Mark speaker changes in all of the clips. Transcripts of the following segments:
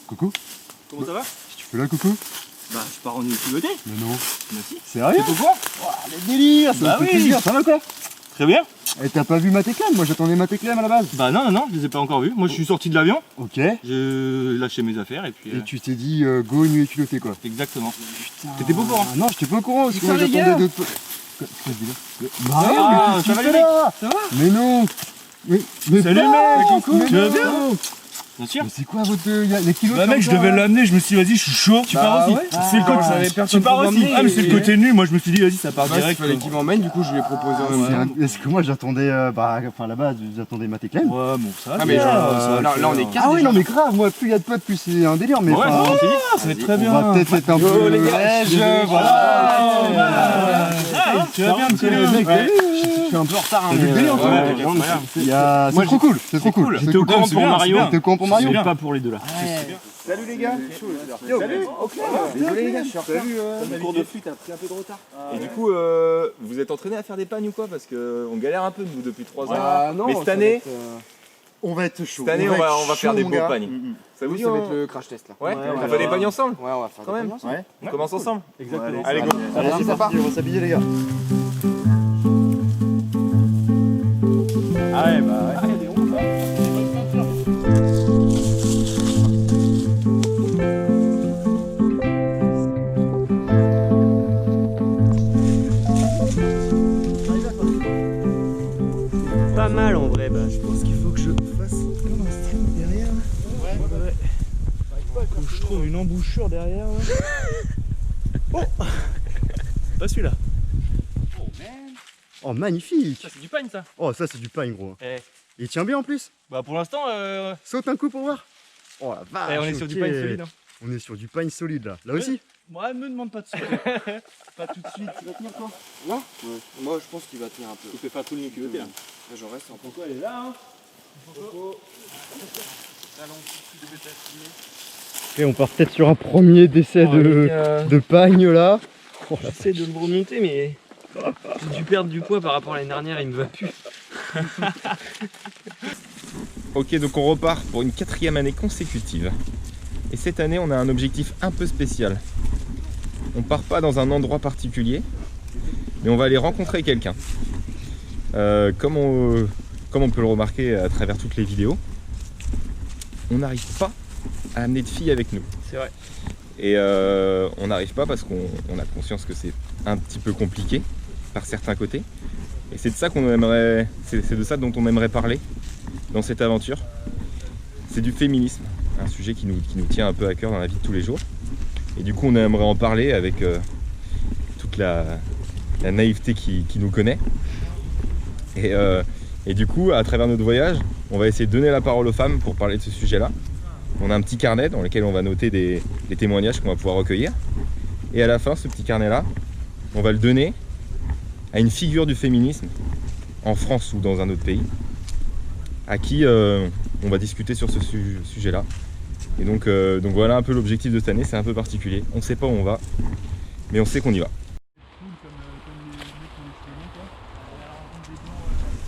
Speaker 1: Coucou.
Speaker 2: Comment ça va?
Speaker 1: Tu fais là, coucou?
Speaker 2: Bah, je pars en piloté.
Speaker 1: Mais non.
Speaker 2: Bah si.
Speaker 1: Sérieux?
Speaker 2: C'est pourquoi?
Speaker 1: Le délire, ça
Speaker 2: Bah
Speaker 1: me fait
Speaker 2: oui.
Speaker 1: plaisir, ça va quoi?
Speaker 2: Très bien.
Speaker 1: Et t'as pas vu ma téclème? Moi j'attendais ma téclème à la base.
Speaker 2: Bah non, je les ai pas encore vus. Moi je suis sorti de l'avion,
Speaker 1: Ok.
Speaker 2: j'ai lâché mes affaires et puis...
Speaker 1: Et tu t'es dit go nuit culotté quoi.
Speaker 2: Exactement.
Speaker 1: Putain.
Speaker 2: T'étais pas au courant?
Speaker 1: Ah non, j'étais pas au courant parce que
Speaker 2: Putain,
Speaker 1: moi
Speaker 2: les
Speaker 1: j'attendais
Speaker 2: gars.
Speaker 1: d'autres. Qu'est-ce que je dis là?
Speaker 2: Ah,
Speaker 1: mais
Speaker 2: ça va,
Speaker 1: tu
Speaker 2: les
Speaker 1: fais là?
Speaker 2: Ça va?
Speaker 1: Mais non. Mais
Speaker 2: Salut,
Speaker 1: pas,
Speaker 2: mec, coucou,
Speaker 1: mais
Speaker 2: tu vas
Speaker 1: non.
Speaker 2: bien? Bien sûr.
Speaker 1: Mais c'est quoi votre. Les kilos
Speaker 3: Bah
Speaker 1: comme
Speaker 3: mec, je
Speaker 1: ça,
Speaker 3: devais
Speaker 1: là?
Speaker 3: l'amener, je me suis dit vas-y, je suis chaud.
Speaker 2: Tu pars aussi?
Speaker 1: ouais.
Speaker 3: C'est le
Speaker 1: Ah,
Speaker 3: côté,
Speaker 1: j'avais
Speaker 3: tu
Speaker 2: personne
Speaker 3: pars
Speaker 2: pour
Speaker 3: aussi.
Speaker 2: m'emmener
Speaker 3: Ah mais c'est le
Speaker 2: et-
Speaker 3: côté nu, moi je me suis dit vas-y, ça part
Speaker 4: Ouais, il
Speaker 3: direct.
Speaker 4: fallait qu'il m'emmène, du coup je lui ai proposé en même temps.
Speaker 1: Parce que moi j'attendais. Enfin là-bas j'attendais ma téclème.
Speaker 3: Ouais, bon ça.
Speaker 4: Ah mais genre, là on est 4
Speaker 1: Ah oui, non mais grave, moi plus il y a de potes, plus c'est un délire. Mais
Speaker 2: Ouais,
Speaker 1: enfin,
Speaker 2: non, c'est dit.
Speaker 3: ça va être très
Speaker 1: on
Speaker 3: bien.
Speaker 1: va peut-être être un peu.
Speaker 2: les gars,
Speaker 1: voilà.
Speaker 3: Tu vas bien,
Speaker 1: C'est le mec,
Speaker 4: Ouais.
Speaker 1: je suis un peu en retard.
Speaker 4: T'as vu le délire, toi?
Speaker 1: Ouais,
Speaker 2: Ouais,
Speaker 1: c'est trop cool, c'est trop cool.
Speaker 2: J'étais au courant pour Mario.
Speaker 1: T'es au courant pour Mario?
Speaker 2: C'est pas pour les deux là.
Speaker 4: Salut les gars. Salut. Désolé les gars, je suis en retard. Le cours de flûte a pris un peu de retard.
Speaker 5: Et du coup, vous êtes entraîné à faire des pagnes ou quoi? Parce qu'on galère un peu nous depuis 3 ans.
Speaker 4: Ah non,
Speaker 5: Mais cette année,
Speaker 1: On va être chaud.
Speaker 5: cette année on va faire des beaux pagnes. Ça vous
Speaker 4: Oui,
Speaker 5: dit
Speaker 4: ça va
Speaker 5: on...
Speaker 4: être le crash test là.
Speaker 5: Ouais,
Speaker 4: Ouais,
Speaker 5: on
Speaker 4: ouais,
Speaker 5: fait des
Speaker 4: ouais.
Speaker 5: pagnes ensemble?
Speaker 4: Ouais, on va faire
Speaker 5: Quand
Speaker 4: des
Speaker 5: même.
Speaker 4: pagnes ensemble.
Speaker 5: On commence ensemble?
Speaker 2: Exactement.
Speaker 5: Allez, go.
Speaker 4: Allez, c'est parti.
Speaker 1: On va s'habiller les gars.
Speaker 2: Ah ouais, bah ouais. Pas mal en vrai, bah je pense qu'il faut que je fasse comme un stream derrière. Ouais. Faut que je trouve une embouchure derrière. Oh pas celui-là.
Speaker 1: Oh magnifique.
Speaker 2: Ça c'est du pagne ça.
Speaker 1: Oh ça c'est du pain gros.
Speaker 2: Eh.
Speaker 1: Il tient bien en plus.
Speaker 2: Bah pour l'instant,
Speaker 1: Saute un coup pour voir. Oh la vache.
Speaker 2: on est sur du
Speaker 1: ok.
Speaker 2: pagne solide. Hein.
Speaker 1: On est sur du pain solide là. Là aussi.
Speaker 2: Moi, me demande pas de suite. Pas tout de suite. Tu vas tenir toi?
Speaker 4: Non moi je pense qu'il va tenir un peu.
Speaker 2: Tu fais pas tout le mieux que là.
Speaker 4: Là, je reste un peu.
Speaker 2: Pourquoi elle est là hein?
Speaker 1: Ok, on part peut-être sur un premier décès de pagne là. Oh, la
Speaker 6: J'essaie de le remonter, mais j'ai dû perdre du poids par rapport à l'année dernière, il me va plus.
Speaker 5: Ok, donc on repart pour une 4e année consécutive. Et cette année, on a un objectif un peu spécial. On part pas dans un endroit particulier, mais on va aller rencontrer quelqu'un. Comme on peut le remarquer à travers toutes les vidéos, on n'arrive pas à amener de filles avec nous.
Speaker 6: C'est vrai.
Speaker 5: Et on n'arrive pas parce qu'on a conscience que c'est un petit peu compliqué par certains côtés. Et c'est de ça qu'on aimerait, c'est de ça dont on aimerait parler dans cette aventure. C'est du féminisme, un sujet qui nous tient un peu à cœur dans la vie de tous les jours. Et du coup, on aimerait en parler avec toute la naïveté qui nous connaît. Et du coup, à travers notre voyage, on va essayer de donner la parole aux femmes pour parler de ce sujet-là. On a un petit carnet dans lequel on va noter des témoignages qu'on va pouvoir recueillir. Et à la fin, ce petit carnet-là, on va le donner à une figure du féminisme, en France ou dans un autre pays, à qui on va discuter sur ce sujet-là. Et donc voilà un peu l'objectif de cette année, c'est un peu particulier. On ne sait pas où on va, mais on sait qu'on y va.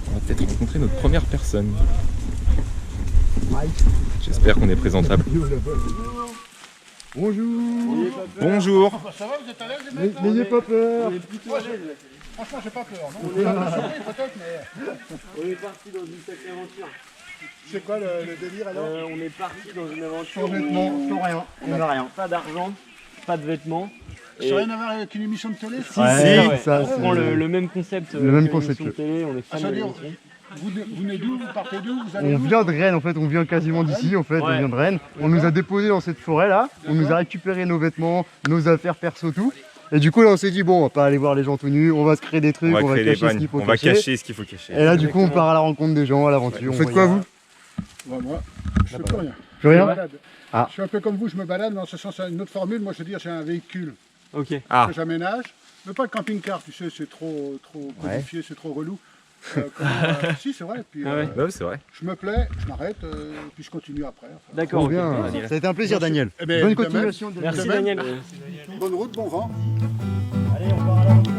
Speaker 5: On va peut-être rencontrer notre première personne. J'espère qu'on est présentable.
Speaker 1: Bonjour.
Speaker 5: Bonjour.
Speaker 1: N'ayez pas peur.
Speaker 7: Franchement, j'ai pas peur. Non
Speaker 6: On est parti dans une sacrée aventure.
Speaker 7: C'est quoi le délire alors
Speaker 6: On est parti dans une aventure.
Speaker 1: Sans vêtements, sans rien. On n'a rien.
Speaker 6: Pas d'argent, pas de vêtements.
Speaker 7: Ça n'a rien à voir avec une émission de télé
Speaker 6: Si,
Speaker 1: Ouais, ça,
Speaker 6: on
Speaker 1: c'est-
Speaker 6: prend le même concept.
Speaker 1: Le même
Speaker 6: que
Speaker 1: concept.
Speaker 6: l'émission de télé, on est
Speaker 7: Ah,
Speaker 6: fan
Speaker 7: ça
Speaker 6: de
Speaker 7: veut dire,
Speaker 6: l'émission.
Speaker 7: vous venez d'où? Vous partez d'où? Vous allez
Speaker 1: On
Speaker 7: où?
Speaker 1: vient de Rennes en fait, on vient quasiment d'ici en fait, on
Speaker 6: Ouais.
Speaker 1: vient de Rennes. On nous a déposé dans cette forêt là, on nous a récupéré nos vêtements, nos affaires perso, tout. Et du coup là on s'est dit bon on va pas aller voir les gens tout nus, on va se créer des trucs, on va cacher ce qu'il faut
Speaker 5: on va
Speaker 1: cacher.
Speaker 5: cacher ce qu'il faut cacher.
Speaker 1: Et là du coup on part à la rencontre des gens, à l'aventure. Vous faites quoi vous?
Speaker 7: Ouais, moi, je fais plus rien.
Speaker 1: Plus
Speaker 7: Je me
Speaker 1: rien?
Speaker 7: balade.
Speaker 1: Ah.
Speaker 7: Je suis un peu comme vous, je me balade, mais en ce sens, c'est une autre formule. Moi, je veux dire, j'ai un véhicule
Speaker 6: Ok.
Speaker 5: Ah,
Speaker 7: que j'aménage. Mais pas de camping-car, tu sais, c'est trop codifié, c'est trop relou. Si, c'est vrai. Puis,
Speaker 6: Ah ouais.
Speaker 5: ouais, c'est vrai.
Speaker 7: je me plais, je m'arrête, puis je continue après. Enfin,
Speaker 6: D'accord.
Speaker 1: Trop
Speaker 6: ok.
Speaker 1: bien. Ça a été un plaisir Daniel.
Speaker 7: Eh ben,
Speaker 1: Bonne
Speaker 7: de même.
Speaker 1: continuation. Daniel.
Speaker 6: Merci
Speaker 7: De même.
Speaker 6: Daniel.
Speaker 7: bonne route, bon vent.
Speaker 1: Allez on part à l'aventure.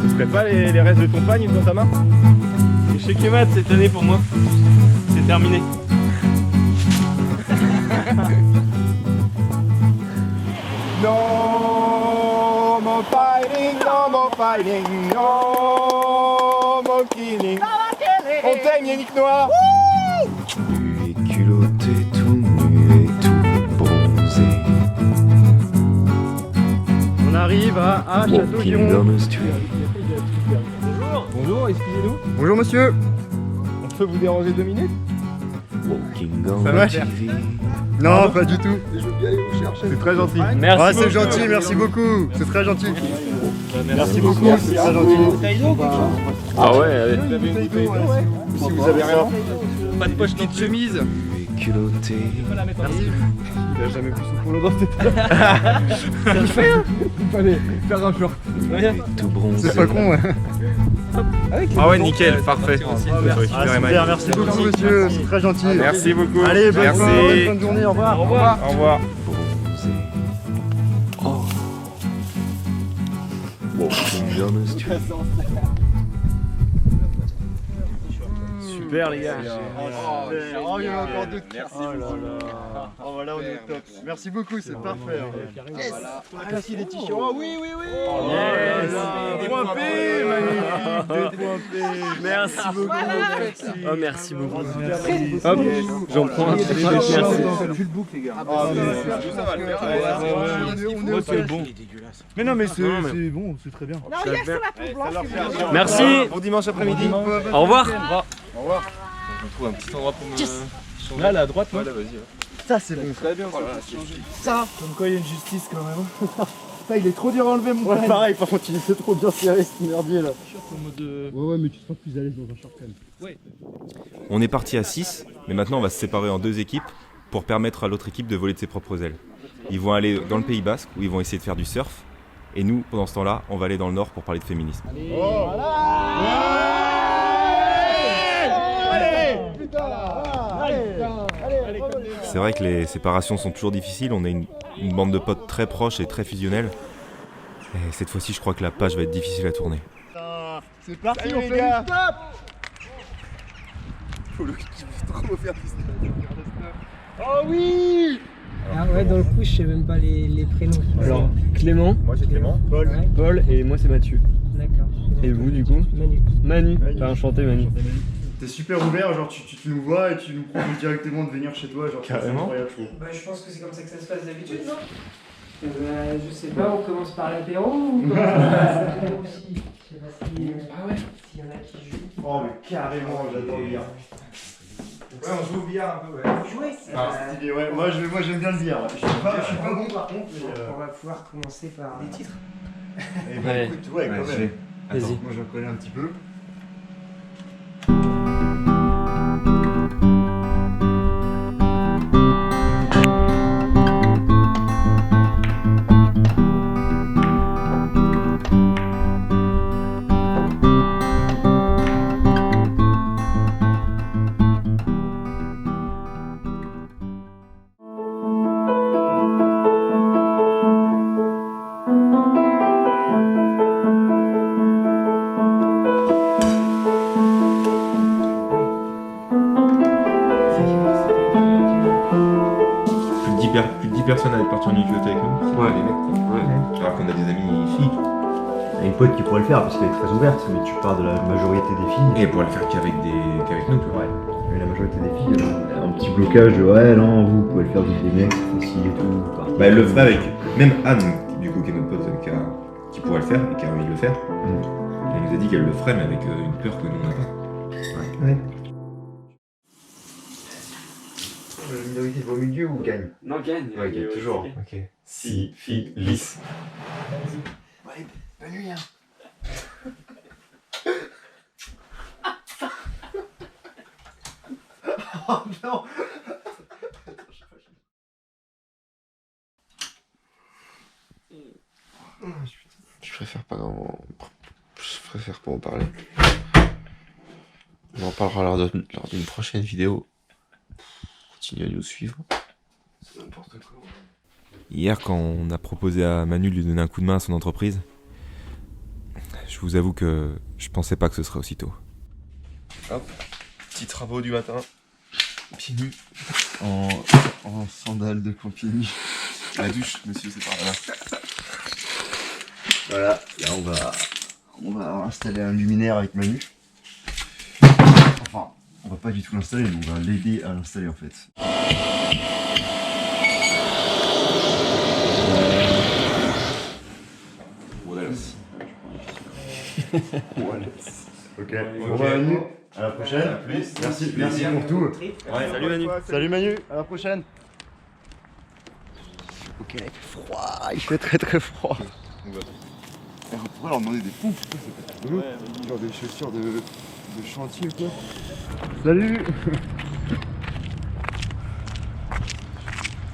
Speaker 5: Ce serait pas les restes de ton pagne dans ta main?
Speaker 2: Chez Kemat cette année pour moi. C'est terminé.
Speaker 4: No more fighting, no more fighting, no more killing. On t'aime Yannick Noir.
Speaker 8: Nu et culotté, tout nu et tout bronzé.
Speaker 1: On arrive à Château-Giron.
Speaker 8: Walking down the street.
Speaker 5: Bonjour, excusez-nous.
Speaker 1: Bonjour monsieur.
Speaker 5: On peut vous déranger 2 minutes?
Speaker 8: Walking on
Speaker 1: Ça va?
Speaker 8: TV.
Speaker 1: Non, pas du tout.
Speaker 5: C'est très gentil.
Speaker 2: Merci.
Speaker 1: Ah, c'est gentil, merci beaucoup. C'est très gentil. Merci beaucoup, c'est très gentil.
Speaker 6: Ah ouais, allez.
Speaker 1: Si vous avez rien.
Speaker 2: Pas de poche petite chemise.
Speaker 8: Nu et culotté.
Speaker 1: Merci.
Speaker 5: Il a jamais plus sous polo dans cette Il fallait faire un short.
Speaker 8: Nu et tout bronzé.
Speaker 1: C'est pas con, ouais.
Speaker 5: Ah ouais, nickel, parfait.
Speaker 1: Ah, super, merci beaucoup monsieur, c'est très gentil.
Speaker 5: Merci beaucoup.
Speaker 1: Allez, bonne
Speaker 5: Merci.
Speaker 1: fin de journée, au revoir.
Speaker 5: Au revoir. Au revoir.
Speaker 8: Bronzé. Oh. Walking down the street.
Speaker 2: Super les gars.
Speaker 1: Oh, il y en a encore d'autres. Merci. Oh là là. Oh, voilà, on est au top. Merci beaucoup, c'est parfait. Yes. On a classé des t-shirts. Oh oui, oui, oui.
Speaker 2: Yes. 2 points P, magnifique. 2 points P. Merci beaucoup. Oh, merci beaucoup. Hop, j'en prends un. Merci.
Speaker 3: C'est bon. Mais non, mais c'est bon, c'est très bien.
Speaker 2: Merci.
Speaker 5: Bon dimanche après-midi.
Speaker 2: Au revoir.
Speaker 5: Au revoir. On trouve un petit endroit pour me...
Speaker 3: Là, à droite, là.
Speaker 5: Ouais, là, vas-y.
Speaker 1: Ça, c'est bon.
Speaker 5: Très bien.
Speaker 1: Ça.
Speaker 3: Comme quoi, il y a une justice quand même. Putain, il est trop dur à enlever, mon
Speaker 1: Ouais,
Speaker 3: frère.
Speaker 1: pareil, par contre, il était trop bien serré, ce merdier là.
Speaker 3: En mode.
Speaker 1: Ouais, mais tu te sens plus à l'aise dans un short quand même.
Speaker 5: On est parti à 6, mais maintenant on va se séparer en 2 équipes pour permettre à l'autre équipe de voler de ses propres ailes. Ils vont aller dans le Pays Basque où ils vont essayer de faire du surf. Et nous, pendant ce temps-là, on va aller dans le nord pour parler de féminisme. C'est vrai que les séparations sont toujours difficiles, on est une bande de potes très proches et très fusionnels. Et cette fois-ci, je crois que la page va être difficile à tourner.
Speaker 1: C'est parti, on fait le stop. Trop faire du stop. Oh oui.
Speaker 9: Ah ouais, dans le coup, je sais même pas les prénoms.
Speaker 2: Alors, Clément,
Speaker 5: Moi c'est Clément.
Speaker 2: Paul et moi c'est Mathieu.
Speaker 9: D'accord.
Speaker 2: Et vous du coup?
Speaker 9: Manu.
Speaker 2: Manu. Enfin, enchanté Manu.
Speaker 1: T'es super ouvert, genre tu nous vois et tu nous proposes directement de venir chez toi, genre c'est
Speaker 5: Carrément.
Speaker 1: incroyable, je trouve.
Speaker 9: Bah, je pense que c'est comme ça que ça se passe d'habitude, non je sais pas, on commence par l'apéro ou on commence par l'apéro aussi. Je sais pas si. Ah ouais. S'il y en a qui jouent.
Speaker 1: Oh mais carrément, j'adore le billard.
Speaker 5: Ouais, on joue au billard un peu, ouais.
Speaker 9: Jouer.
Speaker 1: Stylé, ouais. Moi j'aime bien le billard. Ouais. Je suis pas bon par contre, mais
Speaker 9: On va pouvoir commencer par des titres.
Speaker 1: eh ben,
Speaker 2: Ouais.
Speaker 1: écoute, ouais, quand
Speaker 5: Ouais,
Speaker 1: même.
Speaker 2: Vas-y.
Speaker 1: Moi j'en connais un petit peu.
Speaker 5: Plus de 10 personnes à partir en nucléoté avec nous.
Speaker 6: Ouais.
Speaker 5: Les mecs, quoi. Alors qu'on a des amis filles.
Speaker 10: Il y a une pote qui pourrait le faire parce qu'elle est très ouverte, mais tu parles de la majorité des filles.
Speaker 5: Et elle pourrait le faire qu'avec nous, tu vois.
Speaker 10: Mais la majorité des filles, elles ont un petit blocage de ouais, non, vous pouvez le faire avec des mecs, c'est facile et tout.
Speaker 5: Bah elle le ferait avec. Même Anne, du coup, qui est notre pote, qui pourrait le faire et qui a envie de le faire. Elle nous a dit qu'elle le ferait, mais avec une peur que nous on n'a pas.
Speaker 10: Ouais. La minorité de vos milieux ou gagne?
Speaker 6: Non, gagne.
Speaker 5: Ouais, gagne toujours. Ok. Si, fille, lisse.
Speaker 10: Ouais, bonne nuit, hein. Oh non.
Speaker 8: Je préfère pas Je préfère pas en parler. On en parlera lors d'une prochaine vidéo. Continuez à nous suivre. C'est n'importe quoi.
Speaker 5: Hier, quand on a proposé à Manu de lui donner un coup de main à son entreprise, je vous avoue que je pensais pas que ce serait aussitôt. Hop, petits travaux du matin. Pieds nus.
Speaker 10: En sandales de camping.
Speaker 5: La douche, monsieur, c'est par là.
Speaker 10: Voilà, là on va installer un luminaire avec Manu. Enfin, on va pas du tout l'installer, mais on va l'aider à l'installer en fait.
Speaker 5: Wallace.
Speaker 10: Wallace. Ok, bon bah Manu, à la prochaine. Merci pour tout.
Speaker 5: Ouais, salut Manu.
Speaker 10: Salut Manu, à la prochaine. Ok, là il fait froid, il fait très froid. On pourrait leur demander des pompes, c'est pas genre des chaussures de chantier ou quoi. Salut.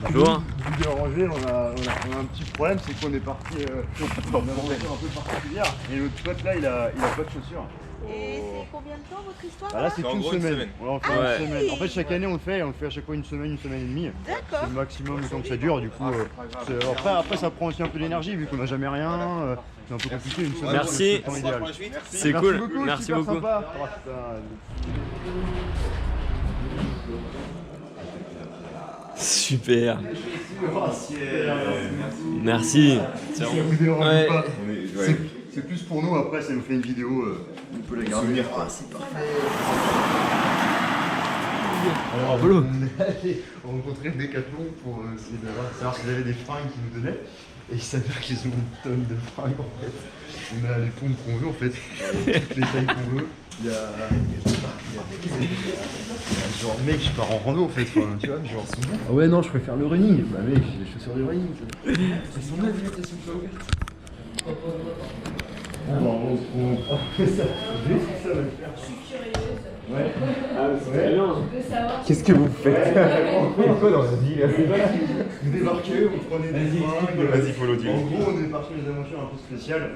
Speaker 6: Bonjour.
Speaker 10: Vous dérangez, on a un petit problème, c'est qu'on est parti dans une aventure un peu particulière. Et l'autre pote là, il a pas de chaussures.
Speaker 11: Et c'est combien de temps votre histoire
Speaker 10: Bah là c'est
Speaker 5: En
Speaker 10: une
Speaker 5: gros, une
Speaker 10: semaine.
Speaker 5: semaine.
Speaker 10: Ouais, on fait une semaine. En fait chaque année on le fait à chaque fois une semaine et demie.
Speaker 11: D'accord.
Speaker 10: C'est le maximum le temps que ça dure, du coup. Après ça prend aussi un peu d'énergie vu qu'on n'a jamais rien. C'est un peu compliqué une semaine.
Speaker 6: Merci.
Speaker 10: C'est le temps idéal.
Speaker 6: C'est
Speaker 10: Merci
Speaker 6: cool.
Speaker 10: beaucoup,
Speaker 6: Merci
Speaker 10: super
Speaker 6: beaucoup.
Speaker 10: sympa. Oh, putain.
Speaker 6: Super. Merci.
Speaker 10: Ça vous dérange
Speaker 6: Ouais.
Speaker 10: pas. C'est plus pour nous, après ça nous fait une vidéo, on peut la garder. Ah, c'est parfait. Alors on est allé rencontrer Decathlon pour essayer savoir s'ils avaient des fringues qu'ils nous donnaient. Et il s'avère qu'ils ont une tonne de fringues en fait. On a les pompes qu'on veut en fait, toutes les tailles qu'on veut. Il y a genre mec je pars en rando en fait, enfin, tu vois, genre c'est bon. Ah ouais non je préfère le running. Bah mec j'ai les chaussures de running. Elles sont neuves, elles sont pas ouvertes. On fait ça. Je vais si ça va le faire. Je suis curieuse. Ouais. Ah c'est très bien.
Speaker 5: Qu'est-ce que vous faites?
Speaker 10: On fait quoi dans la vie là? Vous débarquez, vous prenez des fringues.
Speaker 5: Vas-y, follow du.
Speaker 10: En gros, on est parti dans des aventures un peu spéciales.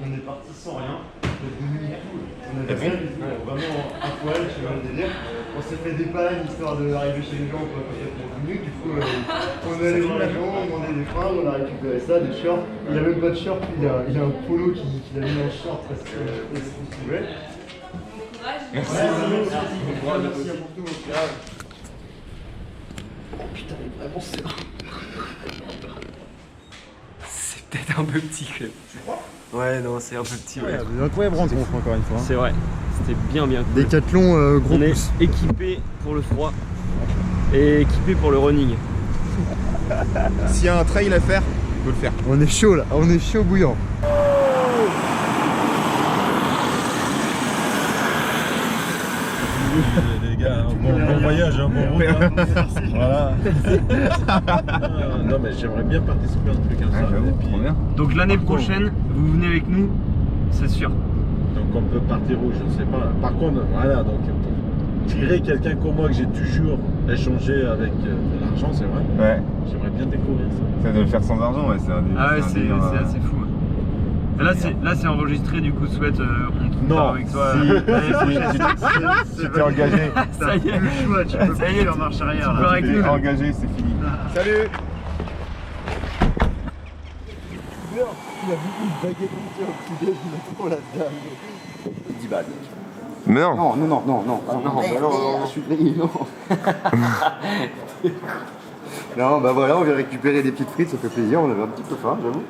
Speaker 10: On est parti sans rien. On avait rien du tout, vraiment à poil, je sais pas le délire. On s'est fait des pannes histoire d'arriver chez les gens pour complètement venus. Du coup, on est allé voir les gens, on demandait des fringues, on a récupéré ça, des shorts. Il a même pas de short, il a un polo qu'il a mis en short parce qu'il se trouvait.
Speaker 5: Merci.
Speaker 10: Merci à pour tout. Oh putain, il est vraiment serré.
Speaker 6: C'est peut-être un peu petit quand même.
Speaker 10: Tu crois?
Speaker 6: Ouais, non, c'est un peu petit. Ouais.
Speaker 10: Incroyable rencontre encore une fois.
Speaker 6: C'est vrai. C'était bien cool.
Speaker 10: Decathlon gros
Speaker 6: On est
Speaker 10: pouce.
Speaker 6: équipé pour le froid et équipé pour le running.
Speaker 5: S'il y a un trail à faire, on peut le faire.
Speaker 10: On est chaud là, on est chaud bouillant.
Speaker 3: Les gars, bon voyage, bon route. Voilà. Non mais j'aimerais bien participer à un truc comme ça.
Speaker 6: Donc l'année prochaine, vous venez avec nous, c'est sûr.
Speaker 3: Donc on peut partir où, je ne sais pas. Par contre, voilà, donc pour tirer quelqu'un comme moi que j'ai toujours échangé avec de l'argent, c'est vrai.
Speaker 5: Ouais.
Speaker 3: J'aimerais bien découvrir ça.
Speaker 5: Ça doit le faire sans argent, ouais, c'est un des.
Speaker 6: Ah ouais, c'est assez fou. Là c'est enregistré, du coup souhaite on
Speaker 3: Non,
Speaker 6: avec toi.
Speaker 5: Si t'es engagé.
Speaker 6: Ça y est,
Speaker 10: le choix, tu peux
Speaker 6: ça y est,
Speaker 10: faire marche arrière
Speaker 6: tu
Speaker 10: là.
Speaker 6: peux avec nous.
Speaker 5: T'es engagé, c'est fini. Salut.
Speaker 10: Il a vu une baguette entière au petit-déj, il a trop la dame. 10 balles.
Speaker 5: Mais non.
Speaker 10: Non, je suis payé, non. Non, bah voilà, on vient récupérer des petites frites, ça fait plaisir, on avait un petit peu faim, j'avoue.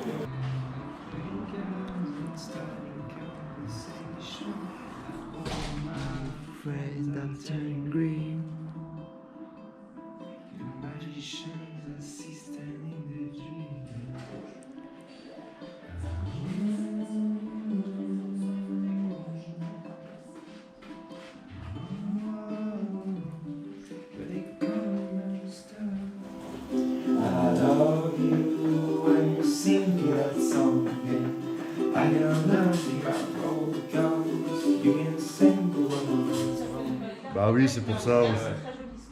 Speaker 10: Bah oui, c'est pour ça aussi.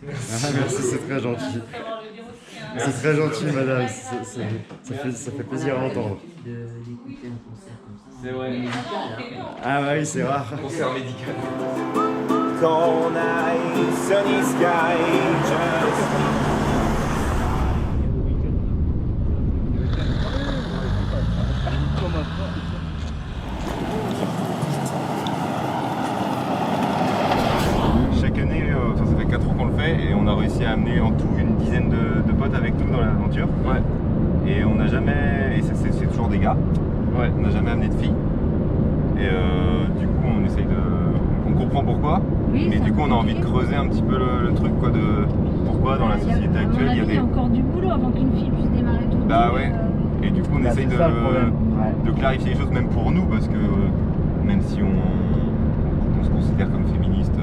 Speaker 10: Ah, merci, c'est très gentil. C'est très gentil, madame. Ça fait plaisir à entendre.
Speaker 6: C'est vrai.
Speaker 10: Ah bah oui, c'est rare.
Speaker 6: Concert médical.
Speaker 4: Cold night, sunny sky, just
Speaker 5: réussi à amener en tout une dizaine de potes avec nous dans l'aventure.
Speaker 6: Ouais.
Speaker 5: Et on n'a jamais, et c'est toujours des gars, on n'a jamais amené de filles. Et du coup on essaye on comprend pourquoi, mais du coup on a envie de creuser un petit peu le truc quoi, de pourquoi dans la société actuelle il y a
Speaker 11: encore du boulot avant qu'une fille puisse démarrer tout.
Speaker 5: Bah ouais, et du coup on essaye de clarifier les choses même pour nous, parce que même si on se considère comme féministe,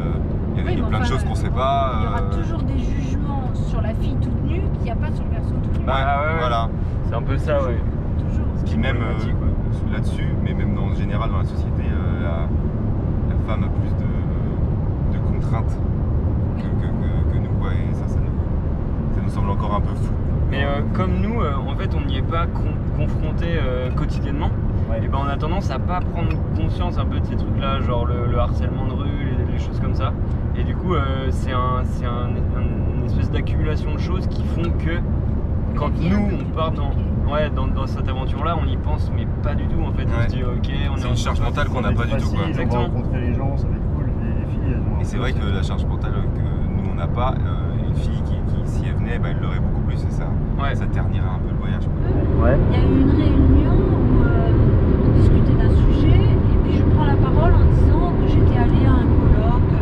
Speaker 5: il y a plein de choses qu'on sait pas.
Speaker 11: Il y aura toujours des jugements sur la fille toute nue qu'il n'y a pas sur le garçon tout nu.
Speaker 5: Voilà.
Speaker 6: C'est un peu ça, ouais.
Speaker 11: Toujours.
Speaker 5: Ce qui même là-dessus, mais même en général dans la société, la femme a plus de contraintes que nous, quoi, et ça nous semble encore un peu fou.
Speaker 6: Mais comme nous, en fait, on n'y est pas confronté quotidiennement, et ben on a tendance à pas prendre conscience un peu de ces trucs-là, genre le harcèlement de rue, les choses comme ça. Et du coup, c'est une espèce d'accumulation de choses qui font que quand nous on part dans cette aventure-là, on y pense, mais pas du tout en fait. On se dit ok,
Speaker 5: c'est une charge mentale qu'on n'a pas du tout, quoi.
Speaker 10: Exactement. On va rencontrer les gens, ça va être cool. Les filles, elles vont.
Speaker 5: Et c'est vrai que la charge mentale que nous on n'a pas, une fille qui si elle venait, elle l'aurait beaucoup plus, et ça ternirait un peu le voyage, quoi.
Speaker 11: Il y a eu une réunion où on discutait d'un sujet, et puis je prends la parole en disant que j'étais allée à un colloque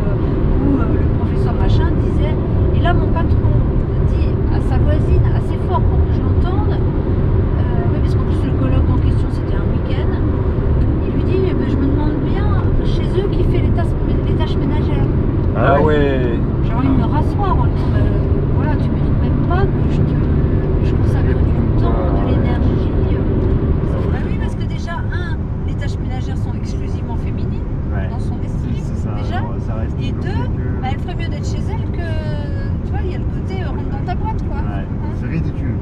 Speaker 11: où le professeur machin disait, et là mon patron dit à sa voisine assez fort pour que je l'entende, oui, parce qu'en plus le colloque en question c'était un week-end, il lui dit je me demande bien chez eux qui fait les tâches ménagères.
Speaker 6: Ah ouais.
Speaker 11: J'ai envie de me rasseoir en disant voilà, tu mérites même pas que je consacre du temps, de l'énergie. Bah oui, parce que déjà, les tâches ménagères sont exclusivement féminines dans son estime, déjà. Et deux, elle ferait mieux d'être chez elle que, tu vois, il y a le côté rentre dans ta boîte, quoi.
Speaker 10: C'est ridicule.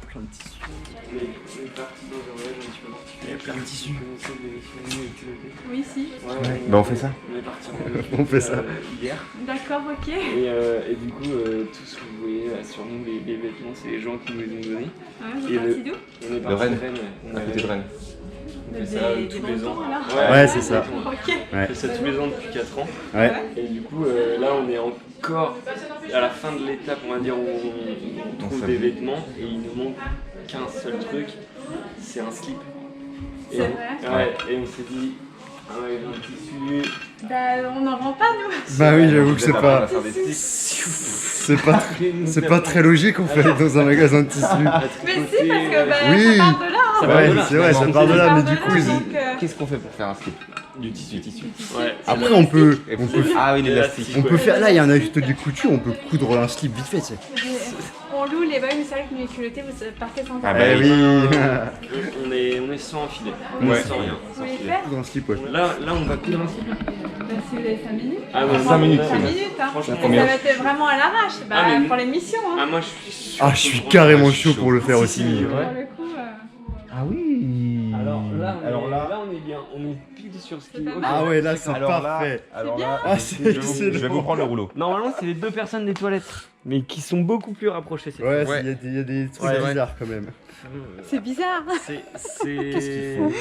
Speaker 6: Plein de tissus. On est parti dans un voyage un petit peu particulier. Il y a plein de tissus.
Speaker 12: Oui, si.
Speaker 5: Ouais. Bah on fait ça.
Speaker 6: On est parti
Speaker 10: On fait ça.
Speaker 6: Hier.
Speaker 12: D'accord, ok.
Speaker 6: Et du coup, tout ce que vous voyez sur nous, les vêtements, c'est les gens qui nous les ont donnés.
Speaker 12: Vous êtes parti d'où?
Speaker 6: On est parti de Rennes.
Speaker 5: À côté de Rennes.
Speaker 6: On fait ça tous les ans.
Speaker 10: Ouais, c'est ça.
Speaker 12: Ok.
Speaker 6: On fait ça tous les ans depuis 4 ans.
Speaker 10: Ouais.
Speaker 6: Et du coup, là, on est encore à la fin de l'étape, on va dire, où on trouve des vêtements, et il nous manque qu'un seul truc, c'est un slip.
Speaker 12: C'est vrai.
Speaker 6: Ouais, et on s'est dit, un tissu.
Speaker 12: Bah, on n'en vend pas, nous.
Speaker 1: Bah oui, j'avoue que c'est pas. C'est pas très logique en fait dans un magasin de tissus.
Speaker 12: Mais si, parce que
Speaker 1: oui.
Speaker 12: ça part de là. Hein.
Speaker 1: Ouais, c'est vrai, ça part de là, mais du coup,
Speaker 5: qu'est-ce qu'on fait pour faire un slip?
Speaker 6: Du tissu.
Speaker 1: Ouais. Après, on peut.
Speaker 5: Ah oui, l'élastique.
Speaker 1: On peut faire. Là, il y a un atelier de couture, on peut coudre un slip vite fait, tu sais.
Speaker 12: On loue les bagues, mais c'est vrai que les culottés, vous partez sans
Speaker 5: Ah bah oui.
Speaker 6: On est sans filet.
Speaker 5: Ouais.
Speaker 6: Sans rien.
Speaker 12: Vous voulez faire?
Speaker 1: Coudre un slip, ouais.
Speaker 6: Là, on va coudre un slip.
Speaker 12: Bah, si vous avez 5 minutes.
Speaker 6: Ah, bah,
Speaker 5: 5 minutes.
Speaker 12: 5 minutes, hein.
Speaker 6: Franchement,
Speaker 12: Ça va être vraiment à l'arrache. Bah, pour l'émission, hein.
Speaker 6: Ah, moi, je suis chaud.
Speaker 1: Ah, je suis carrément chaud pour le faire aussi.
Speaker 12: Pour le coup.
Speaker 1: Ah oui.
Speaker 6: Alors là, on est bien. On est pile sur ce qu'il faut.
Speaker 1: Ah ouais, là, c'est
Speaker 5: Alors
Speaker 1: parfait.
Speaker 5: Alors là,
Speaker 1: Ah, c'est
Speaker 5: je vais vous prendre le rouleau.
Speaker 6: Normalement, c'est les 2 personnes des toilettes, mais qui sont beaucoup plus rapprochées.
Speaker 1: Ouais, il y a des trucs bizarres quand même.
Speaker 12: C'est bizarre.
Speaker 6: Qu'est-ce
Speaker 5: qu'ils font?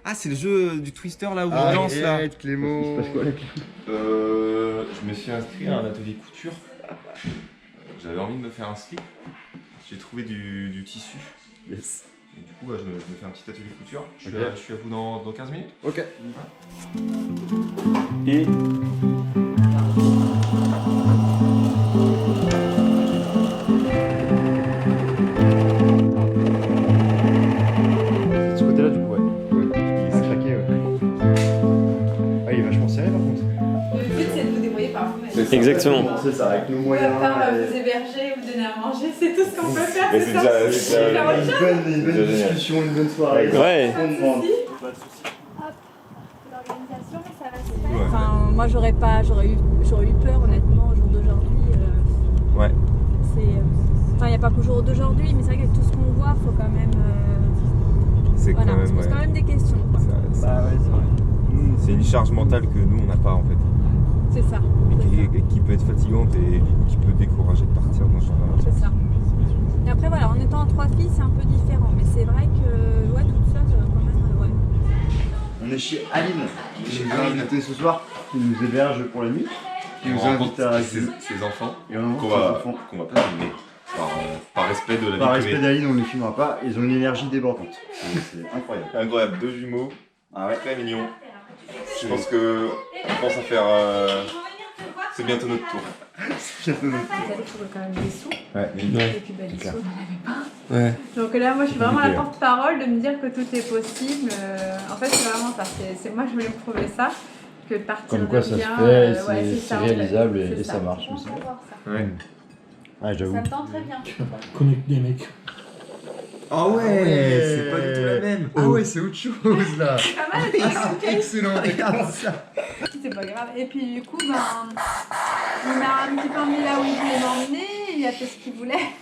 Speaker 5: Ah, c'est le jeu du Twister là où on lance là.
Speaker 1: Arrête, Clément.
Speaker 5: Je me suis inscrit à un atelier couture. J'avais envie de me faire un slip. J'ai trouvé du tissu.
Speaker 1: Yes.
Speaker 5: Et du coup, je me fais un petit atelier couture. Je suis à vous dans 15 minutes.
Speaker 1: Ok.
Speaker 6: Et
Speaker 1: Ce côté-là, du coup, ouais. Il s'est craqué, ouais. Ah, il est vachement serré par contre.
Speaker 12: Le but, c'est de vous débrouiller par vous-même.
Speaker 6: exactement.
Speaker 1: C'est ça, avec nos
Speaker 12: À
Speaker 1: moyens.
Speaker 12: part vous héberger, vous donner à manger, c'est tout ce qu'on peut faire.
Speaker 5: Mais
Speaker 12: C'est
Speaker 5: c'est
Speaker 12: ça.
Speaker 5: déjà
Speaker 1: Une bonne discussion, une bonne soirée.
Speaker 6: Ouais.
Speaker 12: Pas de soucis.
Speaker 11: L'organisation, ça va se faire.
Speaker 5: Ouais.
Speaker 12: Enfin, moi j'aurais eu peur honnêtement au jour d'aujourd'hui.
Speaker 5: Ouais.
Speaker 12: Enfin, il n'y a pas qu'au jour d'aujourd'hui, mais c'est vrai qu'avec tout ce qu'on voit, faut quand même.
Speaker 5: C'est
Speaker 12: Voilà,
Speaker 5: quand
Speaker 12: on se
Speaker 5: même.
Speaker 12: pose quand même des questions. Quoi.
Speaker 6: Bah ouais, c'est vrai.
Speaker 5: C'est une charge mentale que nous on n'a pas en fait.
Speaker 12: C'est ça.
Speaker 5: Et qui peut être fatigante et qui peut décourager de partir dans ce genre d'aventure.
Speaker 12: C'est ça. Et après voilà, en étant 3 filles, c'est un peu différent, mais c'est vrai que toute seule, quand même, ouais.
Speaker 1: On est chez Aline, qui nous a invités ce soir, qui nous héberge pour la nuit. Qui nous invite à
Speaker 5: ses enfants
Speaker 1: et on
Speaker 5: qu'on va pas filmer par respect de la vie
Speaker 1: Par respect
Speaker 5: privée.
Speaker 1: d'Aline, on ne les filmera pas. Ils ont une énergie débordante. C'est incroyable.
Speaker 5: Incroyable, 2 jumeaux, très mignons. Je pense que on pense à faire. C'est bientôt notre tour.
Speaker 12: Vous avez trouvé quand même des sous.
Speaker 5: Ouais.
Speaker 12: Et puis bah, des sous, on n'en avait pas. Ouais. Donc là, moi, je suis vraiment la porte-parole de me dire que tout est possible. En fait, c'est vraiment ça. C'est moi, je voulais me prouver ça. Que partir
Speaker 13: comme quoi
Speaker 12: de
Speaker 13: ça
Speaker 12: bien,
Speaker 13: se fait,
Speaker 12: c'est
Speaker 13: réalisable
Speaker 12: c'est
Speaker 13: et ça marche aussi.
Speaker 5: Ouais.
Speaker 1: Ouais, j'avoue.
Speaker 11: Ça me tente très bien.
Speaker 7: Connecte des mecs.
Speaker 1: Ah ouais, c'est pas du tout la même. Ah ouais, c'est autre chose là.
Speaker 12: Pas mal,
Speaker 1: c'est excellent, regarde ça.
Speaker 12: C'est pas grave. Et puis du coup, ben, il m'a un petit peu emmené là où il voulait m'emmener, il a fait ce qu'il voulait.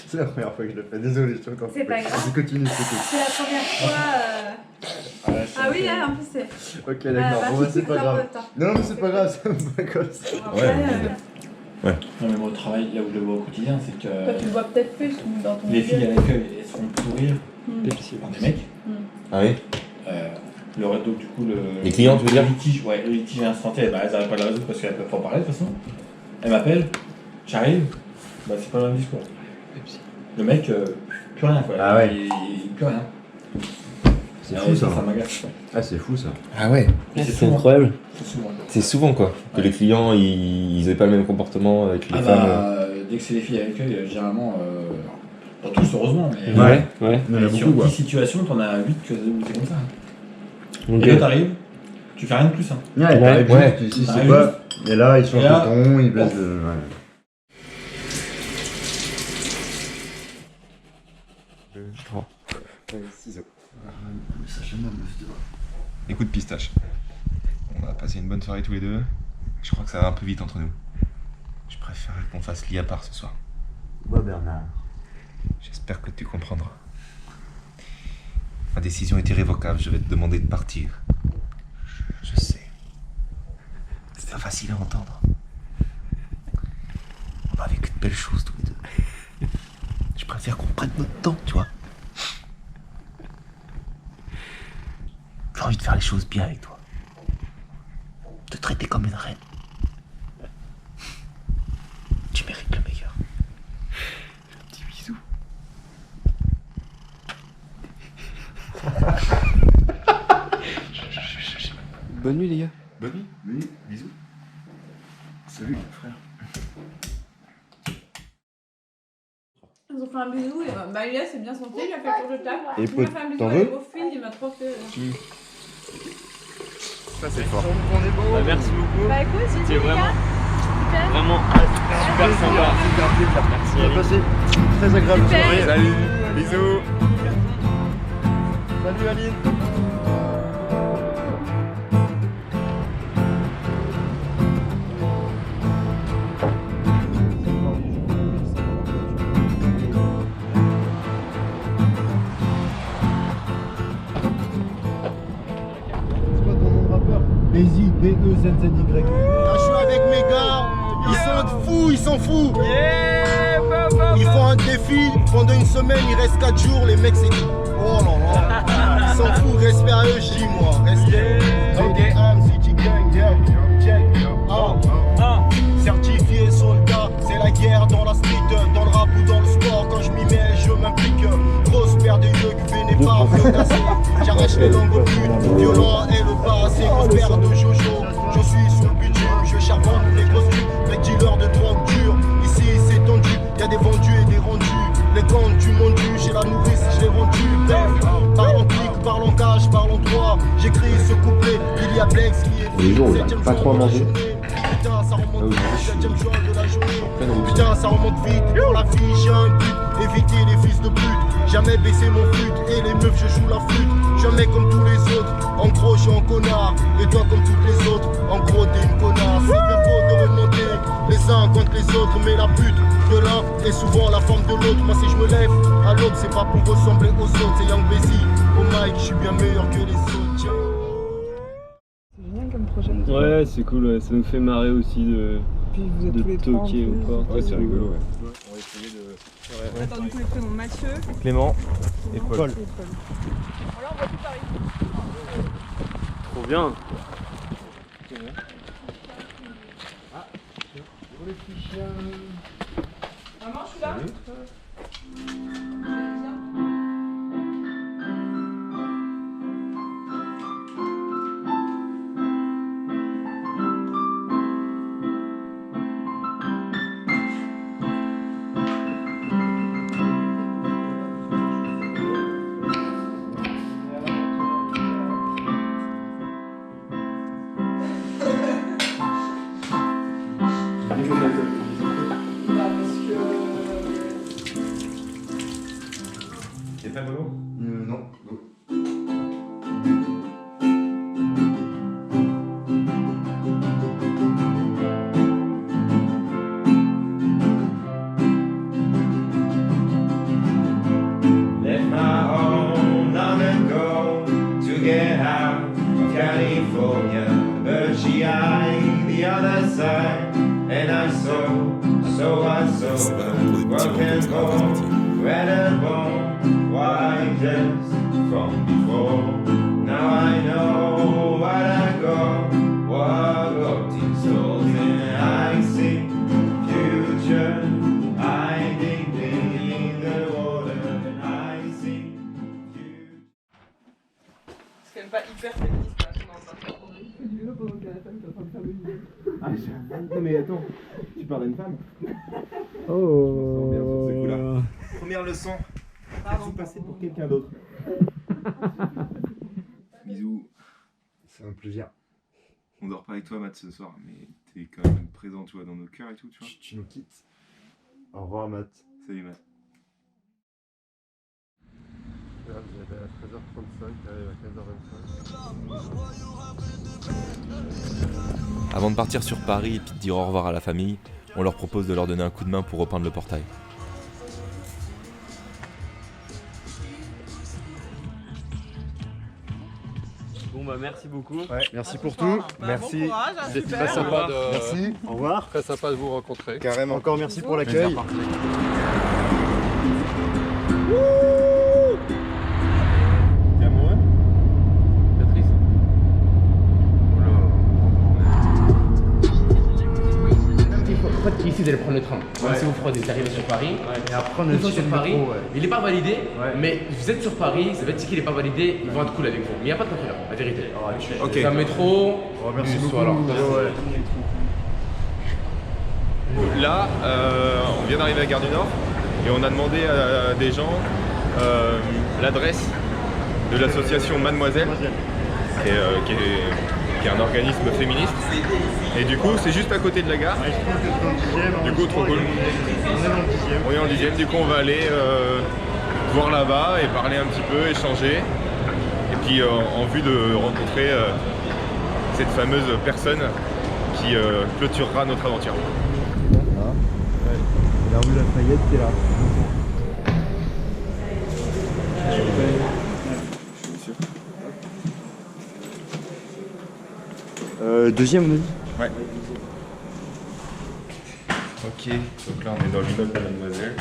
Speaker 1: C'est la première fois que je le fais, désolé, je te t'en
Speaker 12: C'est pas grave.
Speaker 1: Vas-y, continue,
Speaker 12: C'est la première fois. Ah oui, là, en plus c'est.
Speaker 1: Ok, d'accord, bon bah c'est pas grave. Non, mais c'est pas grave, ça me gosse.
Speaker 13: Ouais. Non mais moi au travail, là où je le vois au quotidien, c'est que
Speaker 12: Toi tu le vois peut-être plus dans ton
Speaker 13: les filles à l'accueil, elles se font sourire par des mecs.
Speaker 5: Ah oui.
Speaker 13: Donc du coup
Speaker 5: les clients, tu veux dire?
Speaker 13: Le litige instantané, elles n'arrivent pas à le résoudre parce qu'elles peuvent pas en parler de toute façon. Elles m'appellent, j'arrive, bah c'est pas le même discours. Le mec, plus rien quoi.
Speaker 1: Ah ouais.
Speaker 13: Il plus rien.
Speaker 1: C'est fou ça.
Speaker 13: Ça m'agace.
Speaker 1: Ah c'est fou ça.
Speaker 5: Ah ouais.
Speaker 13: C'est incroyable.
Speaker 5: C'est souvent quoi. Que les clients ils aient pas le même comportement avec les femmes.
Speaker 13: Dès que c'est les filles à l'accueil, généralement, pas tous heureusement, mais
Speaker 5: ouais.
Speaker 13: sur 10 situations, t'en as 8 que c'est comme ça. Et là t'arrives, tu fais rien de plus. Hein.
Speaker 1: Ouais, si c'est pas. Et là ils changent de ton, ils baissent de.
Speaker 5: Ciseaux. Écoute pistache. On a passé une bonne soirée tous les deux. Je crois que ça va un peu vite entre nous. Je préfère qu'on fasse lit à part ce soir.
Speaker 1: Ouais Bernard.
Speaker 5: J'espère que tu comprendras. Ma décision est irrévocable, je vais te demander de partir. Je sais. C'est pas facile à entendre. On a vécu de belles choses tous les deux. Je préfère qu'on prenne notre temps, tu vois. J'ai envie de faire les choses bien avec toi. Te traiter comme une reine. Tu mérites le meilleur. Un petit bisou.
Speaker 8: Bonne nuit les gars.
Speaker 5: Bonne nuit.
Speaker 1: Oui, bisous. Salut frère.
Speaker 12: Ils ont fait un bisou et bah Elias c'est bien senti, il a fait le tour de table.
Speaker 1: Et
Speaker 12: il m'a fait un bisou
Speaker 1: t'en
Speaker 12: avec
Speaker 1: veux
Speaker 12: vos filles, il m'a trop fait.
Speaker 1: Ça c'est fort.
Speaker 6: Bah, merci beaucoup.
Speaker 12: Bah écoute, si tu
Speaker 6: C'était
Speaker 12: les gars, super.
Speaker 6: vraiment super sympa. Merci.
Speaker 1: On a passé une très agréable
Speaker 12: Super.
Speaker 1: soirée.
Speaker 5: Salut. Bisous.
Speaker 1: Salut Aline.
Speaker 3: Bézi, B-E-Z-Z-Y. Je suis avec mes gars, ils sont fous, ils sont fous. Ils font un défi, pendant une semaine, il reste 4 jours, les mecs c'est... Oh là là, ils sont fous, respect à eux, je dis moi, respect. City Gang, yeah, check. Certifié soldat, c'est la guerre dans la street, dans le rap ou dans le sport, quand je m'y mets, je m'implique. Grosse paire de yeux que véné pas cassé. J'arrache les langues au but, violent et le passé, grosse paire de Jojo. Je suis sur le bitume, je charbonne les costumes, les dealers de drogue dure. Ici c'est tendu, y'a des vendus et des rendus. Les gants du monde chez la nourrice, je l'ai rendu. Parle en clic, parle en cash, parle en droit. J'écris ce couplet, il y a Blex qui est
Speaker 8: Les jours où il pas trop à manger.
Speaker 3: Putain, ça remonte vite, 7ème jour de la journée. Putain, ça remonte vite, pour la fille, j'ai un but. Éviter les fils de pute, jamais baisser mon flûte. Et les meufs, je joue la flûte, jamais comme tous les autres. En gros, je suis un connard, et toi comme toutes les autres. En gros, t'es une connasse. C'est bien beau de remonter les uns contre les autres, mais la pute de l'un est souvent la femme de l'autre. Moi, si je me lève à l'autre, c'est pas pour ressembler aux autres. C'est Young Bézi, au mic, je suis bien meilleur que les autres. Tiens.
Speaker 9: C'est génial comme projet.
Speaker 6: Ouais, c'est cool, ouais. Ça nous fait marrer aussi de toquer ou pas.
Speaker 5: Ouais, c'est rigolo, ouais.
Speaker 6: On va essayer de...
Speaker 9: Attends, du coup, les prénoms Mathieu,
Speaker 6: Clément et Paul.
Speaker 9: Voilà, on voit tout Paris.
Speaker 6: Trop bien.
Speaker 12: Ah, pour les petits chiens. Maman, je suis là.
Speaker 5: C'est pas Golo
Speaker 1: Non.
Speaker 14: Left my home long ago to get out of California, but she eyed the other side, and I saw rock and roll, red and bone, white just from before. Now I know what I got, what got in souls, and I see future hiding in the water, and I see future.
Speaker 12: C'est quand même pas hyper féministe là, comment on parle du vélo pendant que la femme est en train de faire le vidéo.
Speaker 5: Ah, non mais attends, tu parles d'une femme?
Speaker 2: Oh.
Speaker 5: Première leçon, faites-vous passer pour quelqu'un d'autre. Bisous.
Speaker 1: C'est un plaisir.
Speaker 5: On dort pas avec toi Matt ce soir, mais t'es quand même présent tu vois, dans nos cœurs et tout, tu vois.
Speaker 1: Tu nous quittes. Au revoir Matt.
Speaker 5: Salut Matt.
Speaker 10: Là, vous êtes à 13h35, arrive à 15h25.
Speaker 8: Avant de partir sur Paris et puis de dire au revoir à la famille, on leur propose de leur donner un coup de main pour repeindre le portail.
Speaker 6: Bon bah merci beaucoup.
Speaker 1: Ouais, merci pour tout.
Speaker 10: Merci.
Speaker 12: Bon courage, hein,
Speaker 10: C'était
Speaker 12: super.
Speaker 10: très sympa de...
Speaker 1: Merci. Au revoir.
Speaker 10: Très sympa de vous rencontrer.
Speaker 1: Carrément. Encore merci pour l'accueil.
Speaker 5: T'es amoureux?
Speaker 10: Patrice.
Speaker 15: En fait, ici, vous allez prendre le train. Ouais. Si vous prenez, vous arrivez sur Paris.
Speaker 1: Et après, on
Speaker 15: Une fois
Speaker 1: est
Speaker 15: sur Paris, il n'est pas validé, mais vous êtes sur Paris, ça veut dire qu'il n'est pas validé, ils vont être cool avec vous. Mais il n'y a pas de contrôleur, la vérité.
Speaker 5: Ok.
Speaker 15: C'est un métro,
Speaker 1: merci beaucoup.
Speaker 15: alors.
Speaker 5: Là, on vient d'arriver à Gare du Nord et on a demandé à des gens l'adresse de l'association Mademoiselle, qui est un organisme féministe. Et du coup, c'est juste à côté de la gare. Du coup, trop cool. On est dans le 10e. Du coup, on va aller voir là-bas et parler un petit peu, échanger. Et puis, en vue de rencontrer cette fameuse personne qui clôturera notre aventure.
Speaker 1: La rue Lafayette qui est là. Deuxième, on a dit.
Speaker 5: Ouais. Ok, donc là on est dans l'immeuble de Mademoiselle.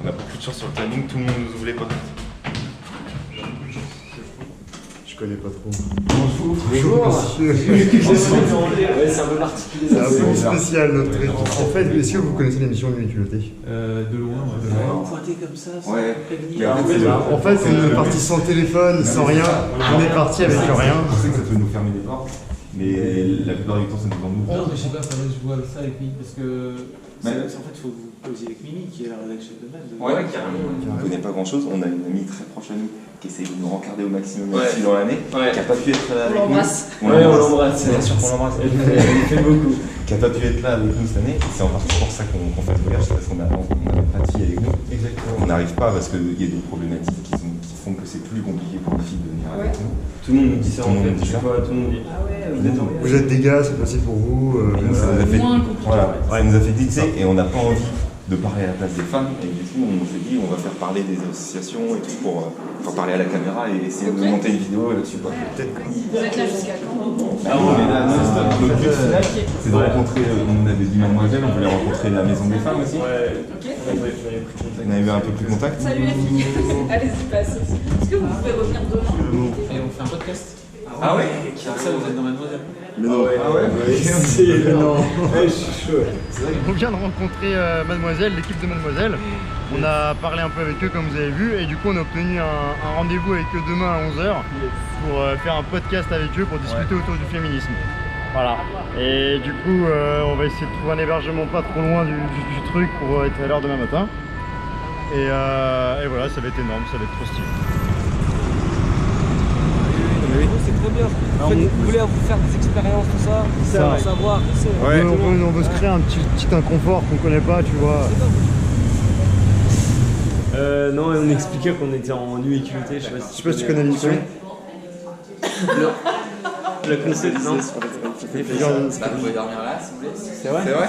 Speaker 5: On a beaucoup de chance sur le timing, tout le monde nous ouvre les portes.
Speaker 1: Je connais pas trop.
Speaker 16: Bonjour.
Speaker 1: Monsieur.
Speaker 16: C'est un peu particulier.
Speaker 1: C'est un peu spécial notre truc. En fait, est-ce que vous connaissez l'émission Nuit culottée?
Speaker 16: De loin, ouais. Pointé comme ça, sans prévenir.
Speaker 1: En fait, on est parti sans téléphone, sans rien. On est parti avec rien.
Speaker 5: Je sais que ça peut nous fermer les portes, mais la plupart du temps ça nous en ouvre.
Speaker 16: Non, mais je sais pas, je vois ça avec Mimi parce que. En fait, il faut vous poser avec Mimi qui est la rédaction de Mad.
Speaker 5: Ouais, carrément. On ne connaît pas grand chose, on a une amie très proche à nous qui essaye de nous rencarder au maximum ici dans l'année, qui n'a pas pu être là avec nous.
Speaker 16: On l'embrasse, bien sûr qu'on l'embrasse. Elle fait beaucoup.
Speaker 5: Qui n'a pas pu être là avec nous cette année, et c'est en partie pour ça qu'on fait ce voyage, parce qu'on a l'empathie avec nous. Exactement. On n'arrive pas parce qu'il y a des problématiques qui font que c'est plus compliqué pour les filles de venir avec nous.
Speaker 6: Tout le monde nous dit ça en fait, je sais pas, tout le monde dit.
Speaker 12: Ah ouais,
Speaker 1: Vous êtes des gars, c'est facile pour vous.
Speaker 5: Ça nous a fait, voilà, ça nous a fait dicter et on n'a pas envie de parler à la place des femmes. Et du coup, on s'est dit, on va faire parler des associations et tout pour parler à la caméra et essayer de monter une vidéo là-dessus. Peut-être que...
Speaker 12: Vous êtes là jusqu'à quand?
Speaker 5: Ah, on est là non-stop. Le but, c'est de rencontrer, on avait dit Mademoiselle, on voulait rencontrer la Maison des Femmes aussi. On avait eu un peu plus de contact.
Speaker 12: Salut les filles. Allez-y, passez. Est-ce que vous pouvez revenir demain?
Speaker 16: Et on fait un podcast.
Speaker 13: Ah ouais? Ça, vous êtes dans Mademoiselle?
Speaker 1: Mais non.
Speaker 13: Ah ouais?
Speaker 1: Non.
Speaker 10: Je suis chaud.
Speaker 1: On vient de rencontrer Mademoiselle, l'équipe de Mademoiselle. On a parlé un peu avec eux comme vous avez vu et du coup on a obtenu un rendez-vous avec eux demain à 11h pour faire un podcast avec eux pour discuter autour du féminisme. Voilà. Et du coup on va essayer de trouver un hébergement pas trop loin du truc pour être à l'heure demain matin. Et voilà, ça va être énorme, ça va être trop stylé.
Speaker 6: C'est trop bien. Vous voulez vous faire des expériences, tout ça, pour savoir.
Speaker 1: Ouais. On veut se créer un petit inconfort qu'on connaît pas, tu vois.
Speaker 6: Non, on expliquait qu'on était en nu et culotté. Je sais pas si
Speaker 1: tu connais l'émission.
Speaker 6: Le concept, non.
Speaker 15: Vous pouvez dormir là, s'il vous plaît.
Speaker 6: C'est vrai?
Speaker 5: C'est vrai?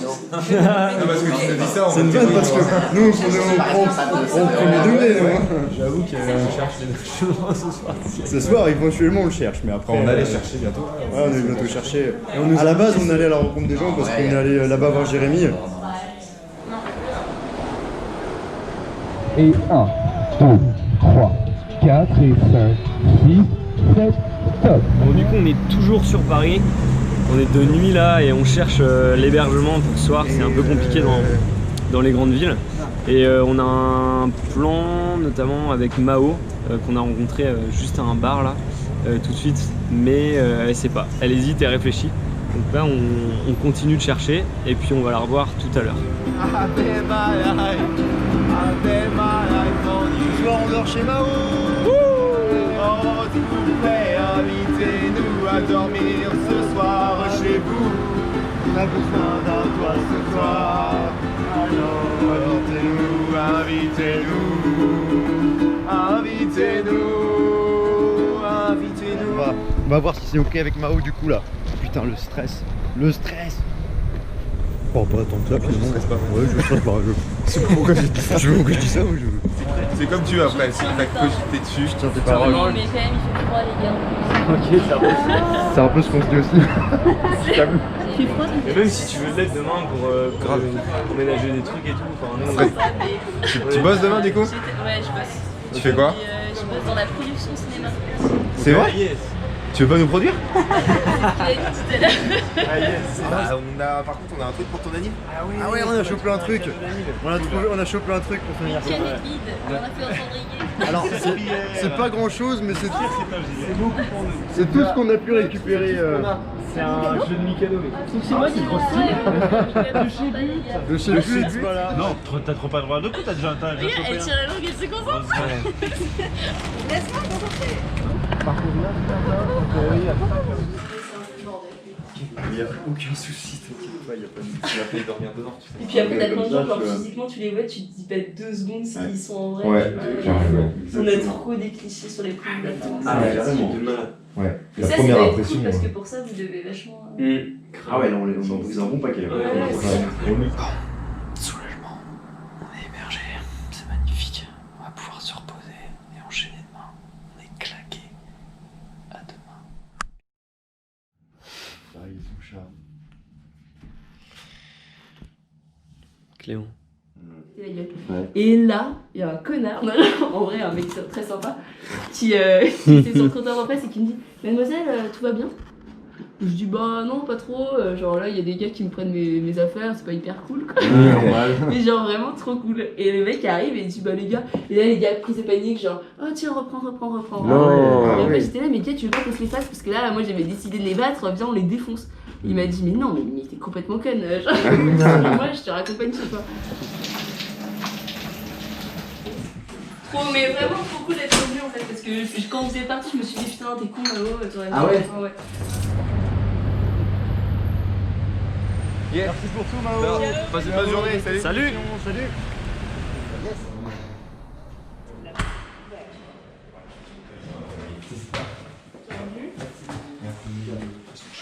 Speaker 15: Non.
Speaker 5: Non, parce que tu te dis ça,
Speaker 1: c'est une vanne parce que nous, on premier degré.
Speaker 6: J'avoue qu'on cherche des choses ce soir.
Speaker 1: Ce soir, éventuellement, on le cherche, mais après.
Speaker 5: On allait chercher bientôt.
Speaker 1: Ouais, on allait bientôt chercher. À la base, on allait à la rencontre des gens parce qu'on est allé là-bas voir Jérémy.
Speaker 17: Et 1, 2, 3, 4 et 5, 6, 7, stop.
Speaker 6: Bon, du coup, on est toujours sur Paris. On est de nuit là et on cherche l'hébergement pour ce soir. C'est un peu compliqué dans les grandes villes. Et on a un plan notamment avec Mao qu'on a rencontré juste à un bar là tout de suite. Mais elle sait pas. Elle hésite et réfléchit. Donc là, on continue de chercher et puis on va la revoir tout à l'heure.
Speaker 1: Ce soir, on dort chez Mao.
Speaker 4: Oh, s'il vous plaît, invitez-nous à dormir ce soir chez vous.
Speaker 1: On a besoin d'un toit ce soir.
Speaker 4: Alors, invitez-nous.
Speaker 1: On va voir si c'est ok avec Mao du coup là. Putain, le stress. Bon, pas tant que ça, finalement. Ouais, je stresse pas. Pourquoi je dis ça? Je veux que je dis ça ou je veux.
Speaker 5: C'est comme tu veux après, si t'as cogité dessus, je tiens tes paroles.
Speaker 11: Non, mais quand même, il fait froid, les gars.
Speaker 6: Ok, ça va.
Speaker 1: C'est un peu ce qu'on se dit aussi.
Speaker 11: Il fait froid,
Speaker 6: Et même si tu veux l'aide demain pour ménager des trucs et tout, enfin nous on
Speaker 5: Tu bosses demain du coup?
Speaker 11: Ouais, je bosse.
Speaker 5: Tu fais quoi?
Speaker 11: Je bosse dans la production cinéma.
Speaker 5: C'est vrai? Tu veux pas nous produire?
Speaker 11: Je l'ai dit tout à l'heure.
Speaker 5: Par contre on a un truc pour ton anniv.
Speaker 1: Ah ouais, on a chopé un truc. On a chopé un truc pour ton anniversaire.
Speaker 11: On a fait un cendrier.
Speaker 1: Alors c'est pas grand chose mais c'est beaucoup pour nous. C'est tout ce qu'on a pu récupérer.
Speaker 6: C'est un jeu de Mikado mec.
Speaker 11: C'est moi qui grosse
Speaker 1: De chez But, voilà.
Speaker 10: Non, t'as trop pas le droit de coup, t'as déjà chopé.
Speaker 11: Elle tire la langue, elle se concentre. Laisse-moi concentrer.
Speaker 1: Il n'y a aucun souci, t'inquiète pas, il n'y a pas de...
Speaker 5: Tu vas faire dormir dedans, tu sais.
Speaker 11: Et puis après, t'as plein de gens, genre physiquement, tu les vois, tu te dis pas 2 secondes s'ils sont en vrai.
Speaker 5: Ouais, carrément.
Speaker 11: On a trop des clichés sur les premiers bâtiments.
Speaker 5: Ah ouais, carrément. Ouais, la
Speaker 11: ça,
Speaker 5: première
Speaker 11: ça va être
Speaker 5: impression.
Speaker 11: cool parce que pour ça, vous devez vachement.
Speaker 1: Ah ouais, là, on en brise un bon paquet.
Speaker 8: Soulagement, on est hébergé, c'est magnifique. On va pouvoir se reposer et enchaîner demain. On est claqué. À demain.
Speaker 1: Ça y est, son chat.
Speaker 6: Cléon.
Speaker 11: Ouais. Et là, il y a un connard, non, en vrai, un mec très sympa, qui était sur le trottoir en face et qui me dit Mademoiselle, tout va bien? Je dis bah non, pas trop. Genre là, il y a des gars qui me prennent mes affaires, c'est pas hyper cool quoi. Mais genre vraiment trop cool. Et le mec arrive et il dit bah les gars, et là les gars pris de panique, genre oh tiens, reprends.
Speaker 6: Non.
Speaker 11: Et après j'étais là, mais gars, tu veux pas qu'on se les fasse? Parce que là, moi j'avais décidé de les battre, viens, on les défonce. Il m'a dit mais non, mais t'es complètement conne. Genre, moi je te raccompagne chez toi. Mais vraiment trop cool d'être revenu en fait, parce que quand vous êtes parti, je me suis dit putain, t'es con Mao, t'aurais
Speaker 6: Ah ouais?
Speaker 11: Ouais.
Speaker 5: Yeah.
Speaker 1: Merci pour tout, Mao.
Speaker 5: Passe une bonne journée, salut.
Speaker 6: Salut.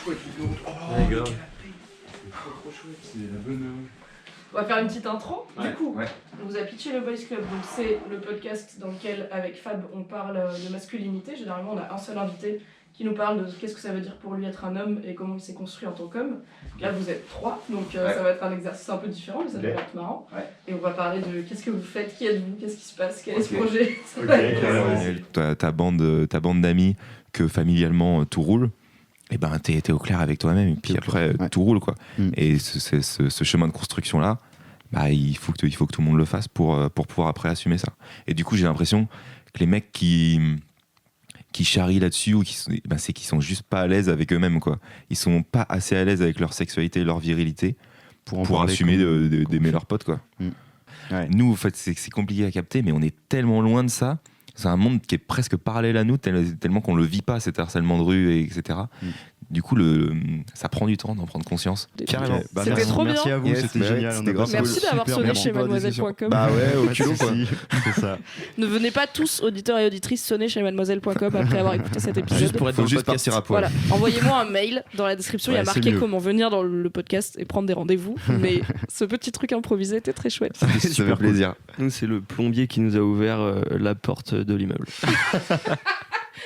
Speaker 1: Ouais, grave.
Speaker 11: On va faire une petite intro, du coup.
Speaker 5: Ouais.
Speaker 18: On vous a pitché le Boys Club, donc c'est le podcast dans lequel, avec Fab, on parle de masculinité. Généralement, on a un seul invité qui nous parle de qu'est-ce que ça veut dire pour lui être un homme et comment il s'est construit en tant qu'homme. Là, vous êtes 3, donc ça va être un exercice un peu différent, mais ça devrait être marrant. Et on va parler de qu'est-ce que vous faites, qui êtes-vous, qu'est-ce qui se passe, quel est ce projet.
Speaker 5: Ta bande d'amis que familialement tout roule. Et ben t'es au clair avec toi-même et puis après tout roule quoi. Et ce chemin de construction là, bah il faut que tout le monde le fasse pour pouvoir après assumer ça. Et du coup j'ai l'impression que les mecs qui charrient là-dessus ou c'est qu'ils sont juste pas à l'aise avec eux-mêmes quoi. Ils sont pas assez à l'aise avec leur sexualité et leur virilité pour assumer d'aimer leurs potes quoi. Nous en fait c'est compliqué à capter mais on est tellement loin de ça. C'est un monde qui est presque parallèle à nous, tellement qu'on le vit pas, cet harcèlement de rue, etc. Du coup, ça prend du temps d'en prendre conscience.
Speaker 1: Carrément.
Speaker 19: C'était trop bien.
Speaker 1: Merci à vous, c'était génial.
Speaker 19: Merci d'avoir sonné chez mademoiselle.com.
Speaker 1: Bah ouais, au culot quoi. C'est ça.
Speaker 19: Ne venez pas tous, auditeurs et auditrices, sonner chez mademoiselle.com après avoir écouté cet épisode.
Speaker 5: Juste pour être dans le podcast à poil.
Speaker 19: Voilà. Envoyez-moi un mail. Dans la description, il y a marqué comment venir dans le podcast et prendre des rendez-vous. Mais ce petit truc improvisé était très chouette.
Speaker 5: Ça fait plaisir.
Speaker 6: Nous, c'est le plombier qui nous a ouvert la porte de l'immeuble.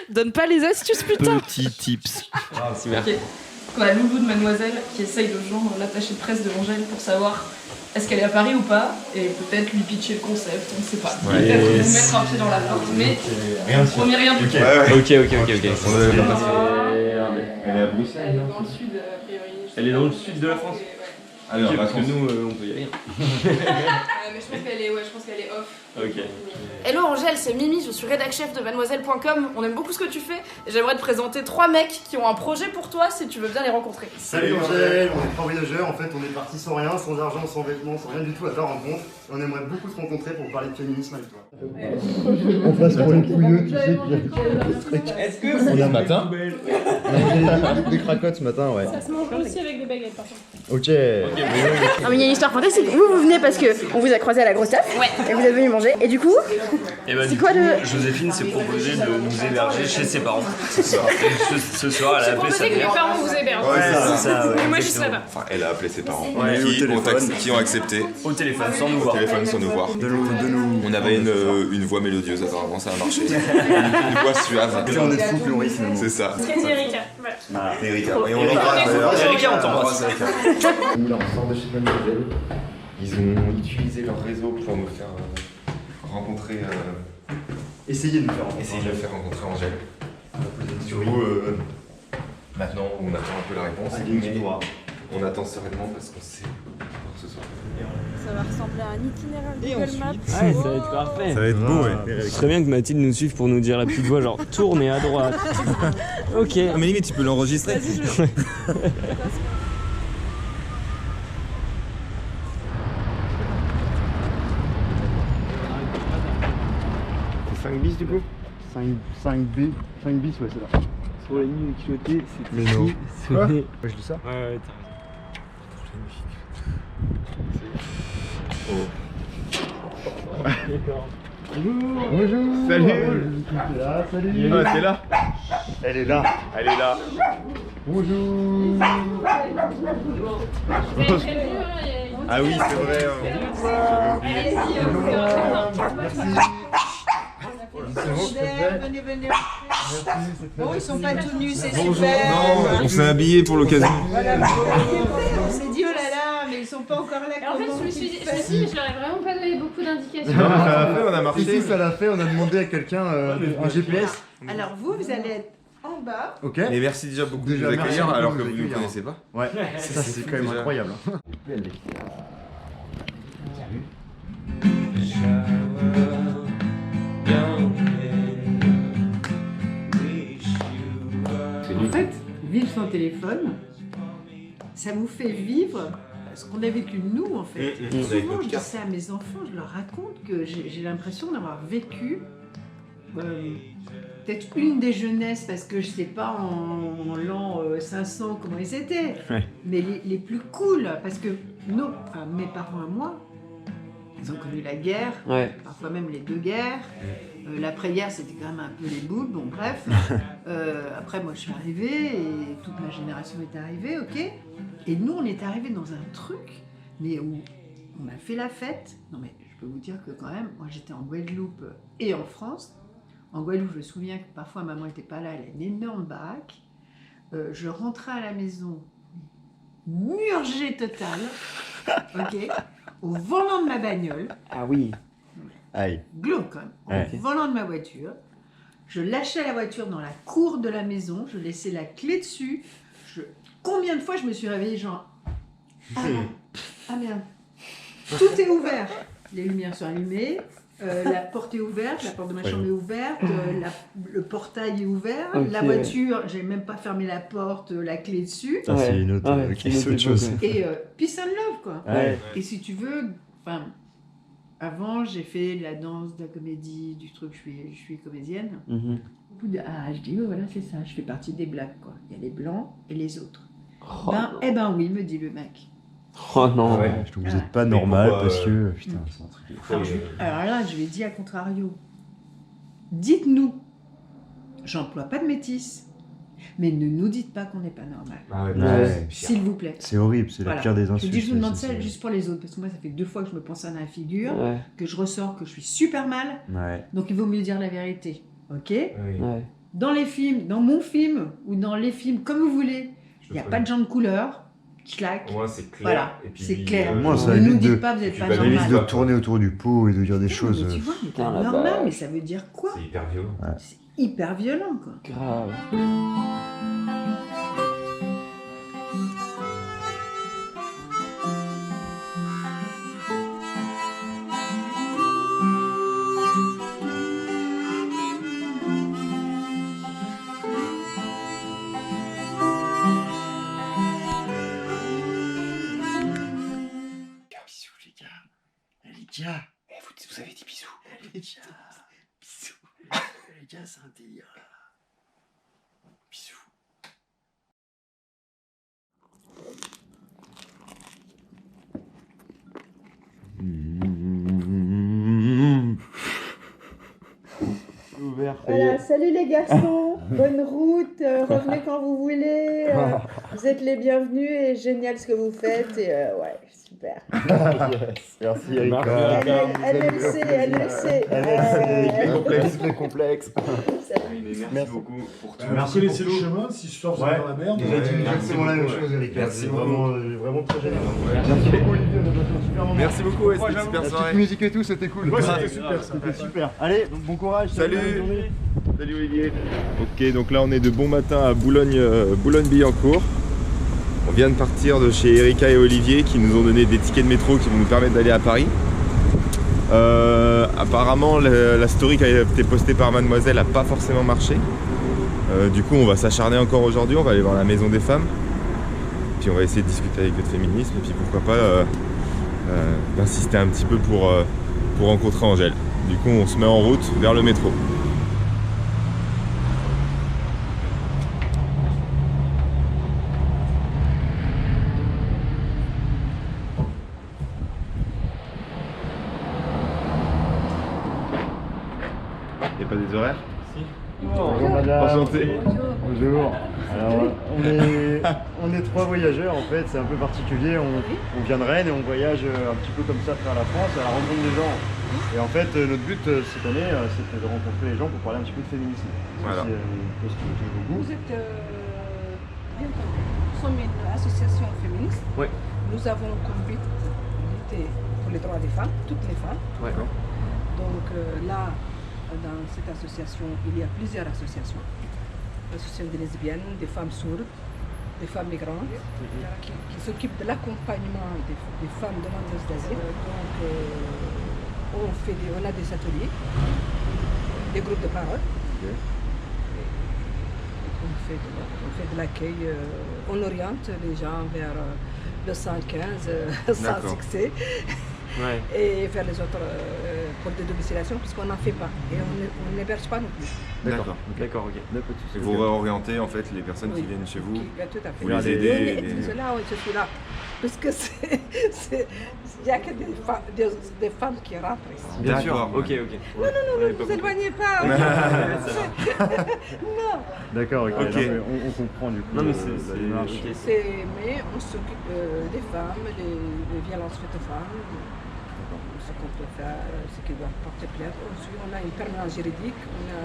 Speaker 19: Donne pas les astuces, putain.
Speaker 6: Petit tips.
Speaker 18: Merci. On a Loulou de Mademoiselle qui essaye de joindre l'attaché de presse de Angèle pour savoir est-ce qu'elle est à Paris ou pas, et peut-être lui pitcher le concept, on ne sait pas. Peut-être vous mettre un pied dans la porte, mais on promet rien du tout.
Speaker 6: Ok.
Speaker 5: Elle
Speaker 6: est à Bruxelles.
Speaker 18: Elle est dans le sud, a priori.
Speaker 6: Elle est dans le sud de la France.
Speaker 5: Alors,
Speaker 6: parce que nous, on peut y aller.
Speaker 18: Mais je pense qu'elle est off.
Speaker 6: Ok.
Speaker 18: Hello Angèle, c'est Mimi, je suis rédac chef de mademoiselle.com. On aime beaucoup ce que tu fais et j'aimerais te présenter 3 mecs qui ont un projet pour toi si tu veux bien les rencontrer.
Speaker 10: Salut Angèle, on est 3 voyageurs, en fait on est partis sans rien, sans argent, sans vêtements, sans rien du tout à ta rencontre. Et on aimerait beaucoup se rencontrer pour parler de féminisme avec toi.
Speaker 1: On passe pour les couilleux, tu sais.
Speaker 5: Est-ce que c'est ce matin?
Speaker 1: Des cracottes ce matin, ouais.
Speaker 18: Ça se mange aussi avec des baguettes par contre.
Speaker 1: Ok.
Speaker 20: Non mais il y a une histoire fantastique. Vous venez parce que on vous a croisé à la grosse taf. Ouais. Et vous êtes venu manger. Et du coup, c'est quoi de...
Speaker 6: Joséphine s'est proposé de nous héberger chez ses parents ce soir. Et ce soir, elle a appelé sa
Speaker 18: proposé que
Speaker 6: mère.
Speaker 18: mes parents vous hébergent.
Speaker 6: Ouais, c'est ça.
Speaker 18: Mais moi je serais pas.
Speaker 5: Enfin, elle a appelé ses parents
Speaker 6: Ouais,
Speaker 5: qui ont accepté.
Speaker 6: Au téléphone, sans nous voir.
Speaker 5: On avait une voix mélodieuse, apparemment ça a marché. Une voix suave.
Speaker 10: On est fous, Laurie, finalement.
Speaker 5: C'est ça.
Speaker 18: C'est Erika.
Speaker 10: Voilà.
Speaker 5: Erika. Et on l'embrasse.
Speaker 6: Erika, on t'embrasse.
Speaker 5: Nous, là, on sort de chez Mademoiselle. Ils ont utilisé leur réseau pour nous faire rencontrer.
Speaker 10: Essayez de nous faire
Speaker 5: rencontrer Angèle. Du coup, maintenant, on attend un peu la réponse. Mais on attend sereinement parce qu'on sait pour ce soir.
Speaker 19: Ça va ressembler à un itinéraire Google Maps.
Speaker 6: Ouais, ça va être parfait.
Speaker 1: Ça va être beau, ouais.
Speaker 6: Ce serait bien que Mathilde nous suive pour nous dire la petite voix, genre tournez à droite. Ok.
Speaker 5: Mais limite, tu peux l'enregistrer.
Speaker 19: Vas-y,
Speaker 1: 5 bis du coup 5 bis, ouais c'est là.
Speaker 6: Sur les lignes culotées, c'est
Speaker 1: Mais non. Quoi? Ouais, je dis ça.
Speaker 6: Ouais, t'as raison.
Speaker 1: Bonjour. Salut.
Speaker 5: Ah, c'est là.
Speaker 1: Elle est là. Bonjour.
Speaker 5: Ah oui, c'est vrai.
Speaker 21: Venez. Bon, ils sont pas tout nus, c'est
Speaker 5: Bonjour.
Speaker 21: super.
Speaker 5: Non, on s'est habillés pour l'occasion.
Speaker 21: Voilà, on s'est dit oh là là, mais ils sont pas encore là.
Speaker 11: Et en fait, je me suis dit, je leur ai vraiment pas donné beaucoup d'indications.
Speaker 5: Non, ça l'a fait, on a marché.
Speaker 1: Si, ça l'a fait, on a demandé à quelqu'un un GPS.
Speaker 21: Alors vous allez être en bas.
Speaker 1: Ok.
Speaker 5: Mais merci déjà beaucoup de nous accueillir alors que vous ne nous connaissez pas.
Speaker 1: Ouais, ça c'est quand même incroyable.
Speaker 21: En fait, vivre sans téléphone, ça vous fait vivre ce qu'on a vécu nous en fait. Souvent je dis ça à mes enfants, je leur raconte que j'ai l'impression d'avoir vécu peut-être une des jeunesses, parce que je sais pas en l'an 500 comment ils étaient, mais les plus cool, parce que mes parents à moi, ils ont connu la guerre, parfois même les 2 guerres. L'après-guerre, c'était quand même un peu les boules, bon bref. Après, moi, je suis arrivée et toute ma génération est arrivée, ok. Et nous, on est arrivés dans un truc, mais où on a fait la fête. Non mais, je peux vous dire que quand même, moi j'étais en Guadeloupe et en France. En Guadeloupe, je me souviens que parfois maman n'était pas là, elle a une énorme baraque. Je rentrais à la maison, murgée totale, ok, au volant de ma bagnole.
Speaker 2: Ah oui.
Speaker 1: Aïe.
Speaker 21: Glauque quand même.
Speaker 1: Ouais.
Speaker 21: Au volant de ma voiture. Je lâchais la voiture dans la cour de la maison, je laissais la clé dessus. Combien de fois je me suis réveillée genre... Ah merde. Tout est ouvert. Les lumières sont allumées, la porte est ouverte, la porte de ma chambre est ouverte, le portail est ouvert,
Speaker 2: Ok,
Speaker 21: la voiture, j'ai même pas fermé la porte, la clé dessus.
Speaker 1: Ça, c'est une autre, c'est autre chose.
Speaker 21: Et peace and love, quoi.
Speaker 1: Ouais.
Speaker 21: Et si tu veux, enfin, avant j'ai fait de la danse, de la comédie, du truc, je suis comédienne. Au bout de, je dis, voilà, c'est ça, je fais partie des blacks, quoi. Il y a les blancs et les autres. Eh ben oui, me dit le mec.
Speaker 2: Oh non.
Speaker 1: Ouais, je trouve que vous n'êtes pas normal parce que. Putain, c'est un truc.
Speaker 21: Alors là, je lui ai dit à contrario. Dites-nous, j'emploie pas de métis, mais ne nous dites pas qu'on n'est pas normal. S'il vous plaît.
Speaker 1: C'est horrible, c'est la pire des insultes.
Speaker 21: Je vous demande ça juste pour les autres, parce que moi, ça fait 2 fois que je me pense à la figure, que je ressors que je suis super mal, donc il vaut mieux dire la vérité. Ok. Dans les films, dans mon film, ou dans les films, comme vous voulez, il n'y a pas de gens de couleur. Clac.
Speaker 5: Moi, c'est clair.
Speaker 21: Voilà,
Speaker 5: et puis,
Speaker 21: c'est clair.
Speaker 1: Moi, ça
Speaker 21: ne nous
Speaker 1: évite
Speaker 21: dites pas, vous n'êtes pas normal.
Speaker 1: de tourner autour du pot et de dire des choses.
Speaker 21: Mais tu vois, mais pas normal, mais ça veut dire quoi?
Speaker 5: C'est hyper violent.
Speaker 21: C'est hyper violent, quoi.
Speaker 2: Grave.
Speaker 1: Tiens,
Speaker 2: vous avez dit bisous.
Speaker 1: les gars, bisous. Les gars, c'est un délire. Bisous.
Speaker 21: Voilà, salut les garçons, bonne route, revenez quand vous voulez, vous êtes les bienvenus et génial ce que vous faites et ouais, super.
Speaker 1: Merci Erika.
Speaker 21: NLC.
Speaker 1: Les complexes.
Speaker 5: Merci beaucoup pour tout.
Speaker 4: Merci laisser le chemin si je sors dans la merde.
Speaker 10: Il a dit exactement la même chose, Erika.
Speaker 5: Merci
Speaker 10: C'est
Speaker 5: beaucoup.
Speaker 10: vraiment très génial.
Speaker 1: Merci beaucoup Olivier, on a passé un super moment.
Speaker 5: Merci beaucoup, c'était une super
Speaker 1: La
Speaker 5: soirée.
Speaker 1: petite musique et tout, c'était cool.
Speaker 4: Ouais, c'était super.
Speaker 1: C'était super. Allez, donc bon courage.
Speaker 5: Salut.
Speaker 1: bonne journée.
Speaker 5: Salut Olivier. Ok, donc là on est de bon matin à Boulogne-Billancourt. On vient de partir de chez Erika et Olivier qui nous ont donné des tickets de métro qui vont nous permettre d'aller à Paris. Apparemment la story qui a été postée par Mademoiselle n'a pas forcément marché. Du coup on va s'acharner encore aujourd'hui, on va aller voir la maison des femmes. Puis on va essayer de discuter avec eux de féminisme et puis pourquoi pas d'insister un petit peu pour rencontrer Angèle. Du coup on se met en route vers le métro. Il n'y a pas des horaires? Si.
Speaker 10: Bonjour madame.
Speaker 5: Enchanté.
Speaker 10: Bonjour. Alors, on est 3 voyageurs en fait, c'est un peu particulier. On vient de Rennes et on voyage un petit peu comme ça à travers la France à la rencontre des gens. Et en fait, notre but cette année, c'était de rencontrer les gens pour parler un petit peu de féminisme.
Speaker 5: Voilà.
Speaker 10: C'est un peu ce qui me touche beaucoup.
Speaker 7: Vous êtes bien connu. Nous sommes une association féministe.
Speaker 15: Oui.
Speaker 7: Nous avons comme but de lutter pour les droits des femmes, toutes les femmes.
Speaker 15: Ouais.
Speaker 7: Donc là, dans cette association, il y a plusieurs associations. L'association des lesbiennes, des femmes sourdes, des femmes migrantes, qui s'occupent de l'accompagnement des femmes demandeuses d'asile. Donc on a des ateliers, des groupes de parole. On fait de l'accueil, on oriente les gens vers le 115 sans succès.
Speaker 15: Ouais.
Speaker 7: Et vers les autres pour des domiciliations, puisqu'on n'en fait pas. Et on n'héberge pas non plus.
Speaker 5: D'accord,
Speaker 15: ok.
Speaker 5: Et vous réorientez en fait les personnes qui viennent chez vous.
Speaker 7: Tout à fait.
Speaker 5: Vous les aidez.
Speaker 7: Là, je suis là. Parce que il n'y a que des femmes qui rentrent ici.
Speaker 15: Bien sûr, ok.
Speaker 7: Non, ne vous éloignez pas. Non.
Speaker 10: D'accord, ok.
Speaker 15: Ok.
Speaker 10: Non, mais on comprend du coup
Speaker 15: Non, mais
Speaker 10: la démarche.
Speaker 7: Mais on s'occupe des femmes, des violences faites aux femmes. ce qu'on peut faire, ce qui doit porter plainte. Ensuite, on a une permanence juridique, on a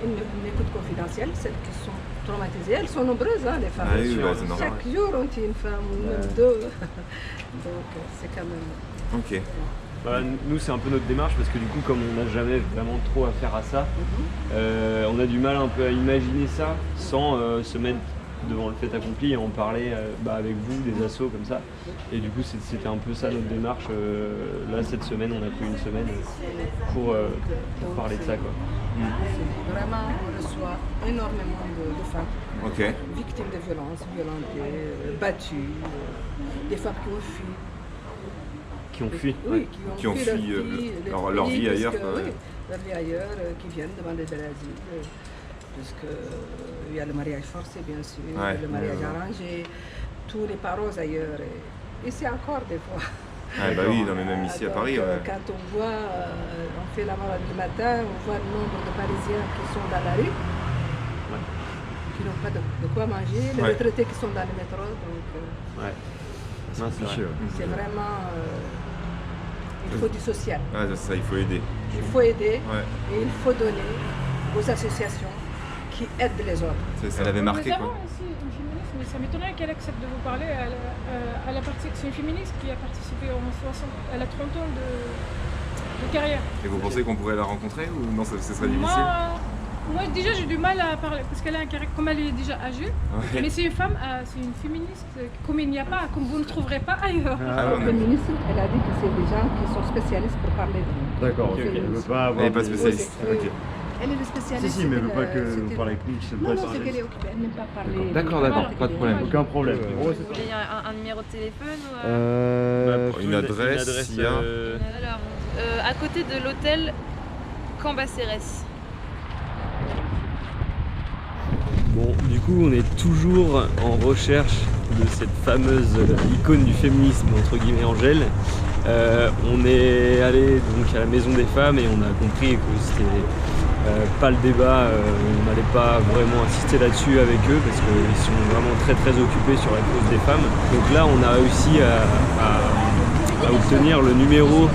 Speaker 7: une écoute confidentielle, celles qui sont traumatisées. Elles sont nombreuses, hein, les femmes.
Speaker 5: Ah oui, bah, c'est normal.
Speaker 7: Chaque jour, on tue une femme ou même deux. Donc, c'est quand même...
Speaker 5: Ok.
Speaker 6: Bah, nous c'est un peu notre démarche parce que du coup comme on n'a jamais vraiment trop affaire à ça, on a du mal un peu à imaginer ça sans se mettre devant le fait accompli et en parler avec vous, des assos comme ça. Et du coup c'était un peu ça notre démarche. Là cette semaine on a pris une semaine pour parler de ça quoi.
Speaker 7: Vraiment on reçoit énormément de femmes victimes de violences, violentées, battues, des femmes qui ont fui.
Speaker 6: Qui ont fui,
Speaker 7: qui ont fui
Speaker 5: leur vie ailleurs.
Speaker 7: Oui, leur vie ailleurs, qui viennent demander de l'asile. Puisqu'il y a le mariage forcé, bien sûr, le mariage arrangé, tous les parents ailleurs. Et c'est encore des fois.
Speaker 5: Ah bah oui, non, mais même ici à Paris.
Speaker 7: Quand on voit, on fait la morale du matin, on voit le nombre de Parisiens qui sont dans la rue, qui n'ont pas de quoi manger, les retraités qui sont dans le métro. Donc, c'est vraiment... il faut du social.
Speaker 5: Ah, ça, il faut aider.
Speaker 7: Il faut aider et il faut donner aux associations qui aident les autres.
Speaker 5: Ça l'avait marqué.
Speaker 3: Nous avons aussi une féministe, mais ça m'étonnerait qu'elle accepte de vous parler. C'est une féministe qui a participé elle a 30 ans de carrière.
Speaker 5: Et vous pensez qu'on pourrait la rencontrer ou non, ce serait difficile?
Speaker 3: Moi déjà j'ai du mal à parler parce qu'elle a un caractère, comme elle est déjà âgée, mais c'est une femme, c'est une féministe comme il n'y a pas, comme vous ne trouverez pas ailleurs.
Speaker 7: La féministe, elle a dit que c'est des gens qui sont spécialistes pour parler de nous.
Speaker 10: D'accord, ok. Elle ne veut pas avoir...
Speaker 5: Elle n'est pas spécialiste.
Speaker 7: Elle est le spécialiste.
Speaker 10: Si, mais elle ne veut pas que vous parlez avec nous, qui
Speaker 7: Non, c'est qu'elle est occupée, elle n'aime pas parler.
Speaker 5: D'accord, pas de problème.
Speaker 10: Aucun problème.
Speaker 20: Vous voulez un numéro de téléphone ou
Speaker 5: une adresse, s'il y a...
Speaker 20: Alors, à côté de l'hôtel Cambacérès.
Speaker 6: Bon, du coup, on est toujours en recherche de cette fameuse icône du féminisme, entre guillemets Angèle. On est allé donc à la Maison des Femmes et on a compris que c'était pas le débat, on n'allait pas vraiment insister là-dessus avec eux parce qu'ils sont vraiment très occupés sur la cause des femmes. Donc là, on a réussi à obtenir le numéro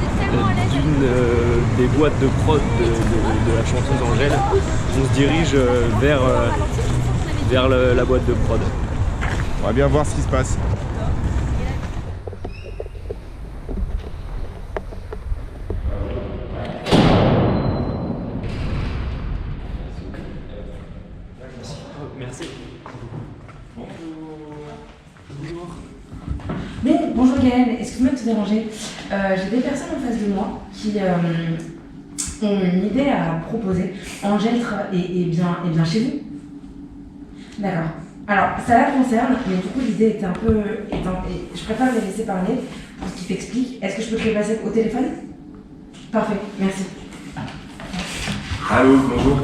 Speaker 6: d'une des boîtes de prod de la chanteuse Angèle. On se dirige vers la boîte de prod.
Speaker 5: On va bien voir ce qui se passe.
Speaker 6: Merci.
Speaker 22: Bonjour Gaëlle, excuse-moi de te déranger. J'ai des personnes en face de moi qui ont une idée à proposer. Angèle est bien chez vous. D'accord. Alors, ça la concerne, mais du coup l'idée était un peu... je préfère les laisser parler pour ce qui t'explique. Est-ce que je peux te les passer au téléphone? Parfait, merci.
Speaker 5: Allô, bonjour.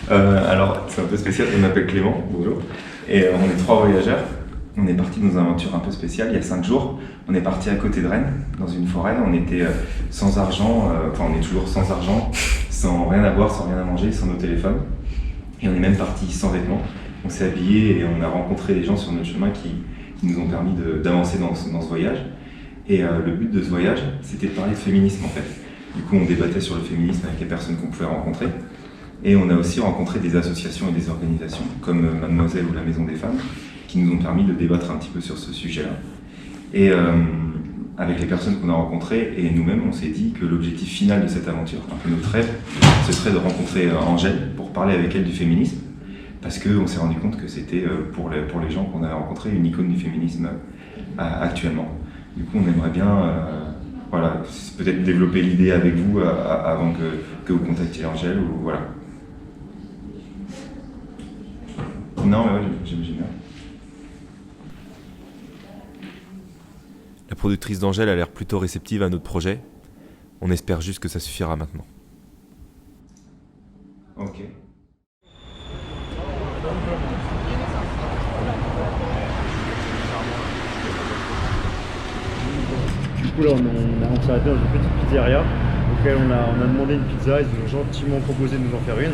Speaker 5: Alors, c'est un peu spécial, je m'appelle Clément, bonjour. Et on est 3 voyageurs. On est parti dans une aventure un peu spéciale il y a 5 jours. On est parti à côté de Rennes, dans une forêt. On était sans argent, on est toujours sans argent, sans rien à boire, sans rien à manger, sans nos téléphones. Et on est même parti sans vêtements. On s'est habillés et on a rencontré des gens sur notre chemin qui nous ont permis d'avancer dans ce voyage. Et le but de ce voyage, c'était de parler de féminisme en fait. Du coup, on débattait sur le féminisme avec les personnes qu'on pouvait rencontrer. Et on a aussi rencontré des associations et des organisations, comme Mademoiselle ou la Maison des Femmes, qui nous ont permis de débattre un petit peu sur ce sujet-là. Et avec les personnes qu'on a rencontrées et nous-mêmes, on s'est dit que l'objectif final de cette aventure, un peu notre rêve, ce serait de rencontrer Angèle pour parler avec elle du féminisme, parce qu'on s'est rendu compte que c'était pour les gens qu'on avait rencontrés une icône du féminisme actuellement. Du coup, on aimerait bien voilà, peut-être développer l'idée avec vous avant que vous contactiez Angèle, ou voilà. Non, mais ouais, j'imagine bien. La productrice d'Angèle a l'air plutôt réceptive à notre projet. On espère juste que ça suffira maintenant. Ok.
Speaker 10: Du coup là on s'est arrêté dans une petite pizzeria auquel on a demandé une pizza, ils nous ont gentiment proposé de nous en faire une.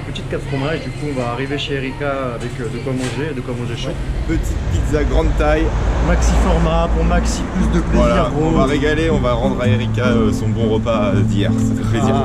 Speaker 1: petite carte fromage. Du coup, on va arriver chez Erika avec de quoi manger chaud.
Speaker 5: Petite pizza grande taille.
Speaker 1: Maxi format pour maxi plus de plaisir.
Speaker 5: Voilà, on va régaler, on va rendre à Erika son bon repas d'hier. Ça fait plaisir.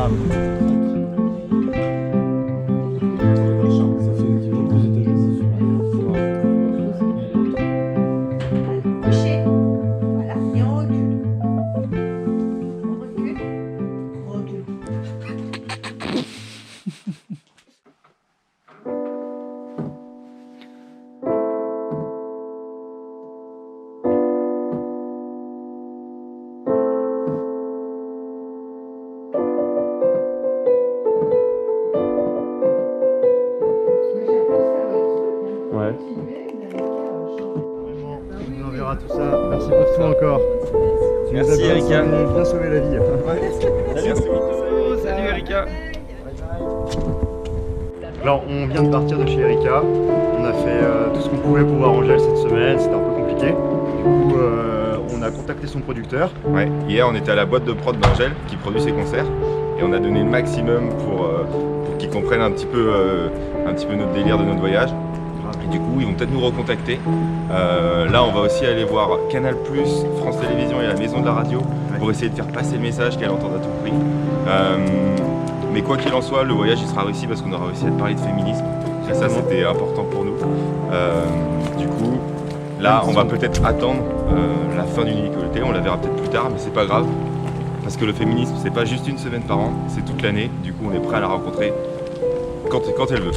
Speaker 1: On enverra tout ça. Merci pour tout encore.
Speaker 5: Merci Erika.
Speaker 1: Tu nous as bien sauvé la vie.
Speaker 5: Merci beaucoup. Salut Erika.
Speaker 1: Alors on vient de partir de chez Erika. On a fait tout ce qu'on pouvait pour voir Angèle cette semaine. C'était un peu compliqué. Du coup on a contacté son producteur.
Speaker 5: Ouais. Hier on était à la boîte de prod d'Angèle qui produit ses concerts. Et on a donné le maximum pour qu'ils comprennent un petit peu notre délire de notre voyage. Et du coup, ils vont peut-être nous recontacter. Là, on va aussi aller voir Canal+, France Télévisions et la Maison de la Radio pour essayer de faire passer le message qu'elle entende à tout prix. Mais quoi qu'il en soit, le voyage il sera réussi parce qu'on aura réussi à parler de féminisme. Et ça, c'était important pour nous. Du coup, là, on va peut-être attendre la fin du Nicoleté. On la verra peut-être plus tard, mais c'est pas grave. Parce que le féminisme, c'est pas juste une semaine par an, c'est toute l'année. Du coup, on est prêt à la rencontrer quand elle veut.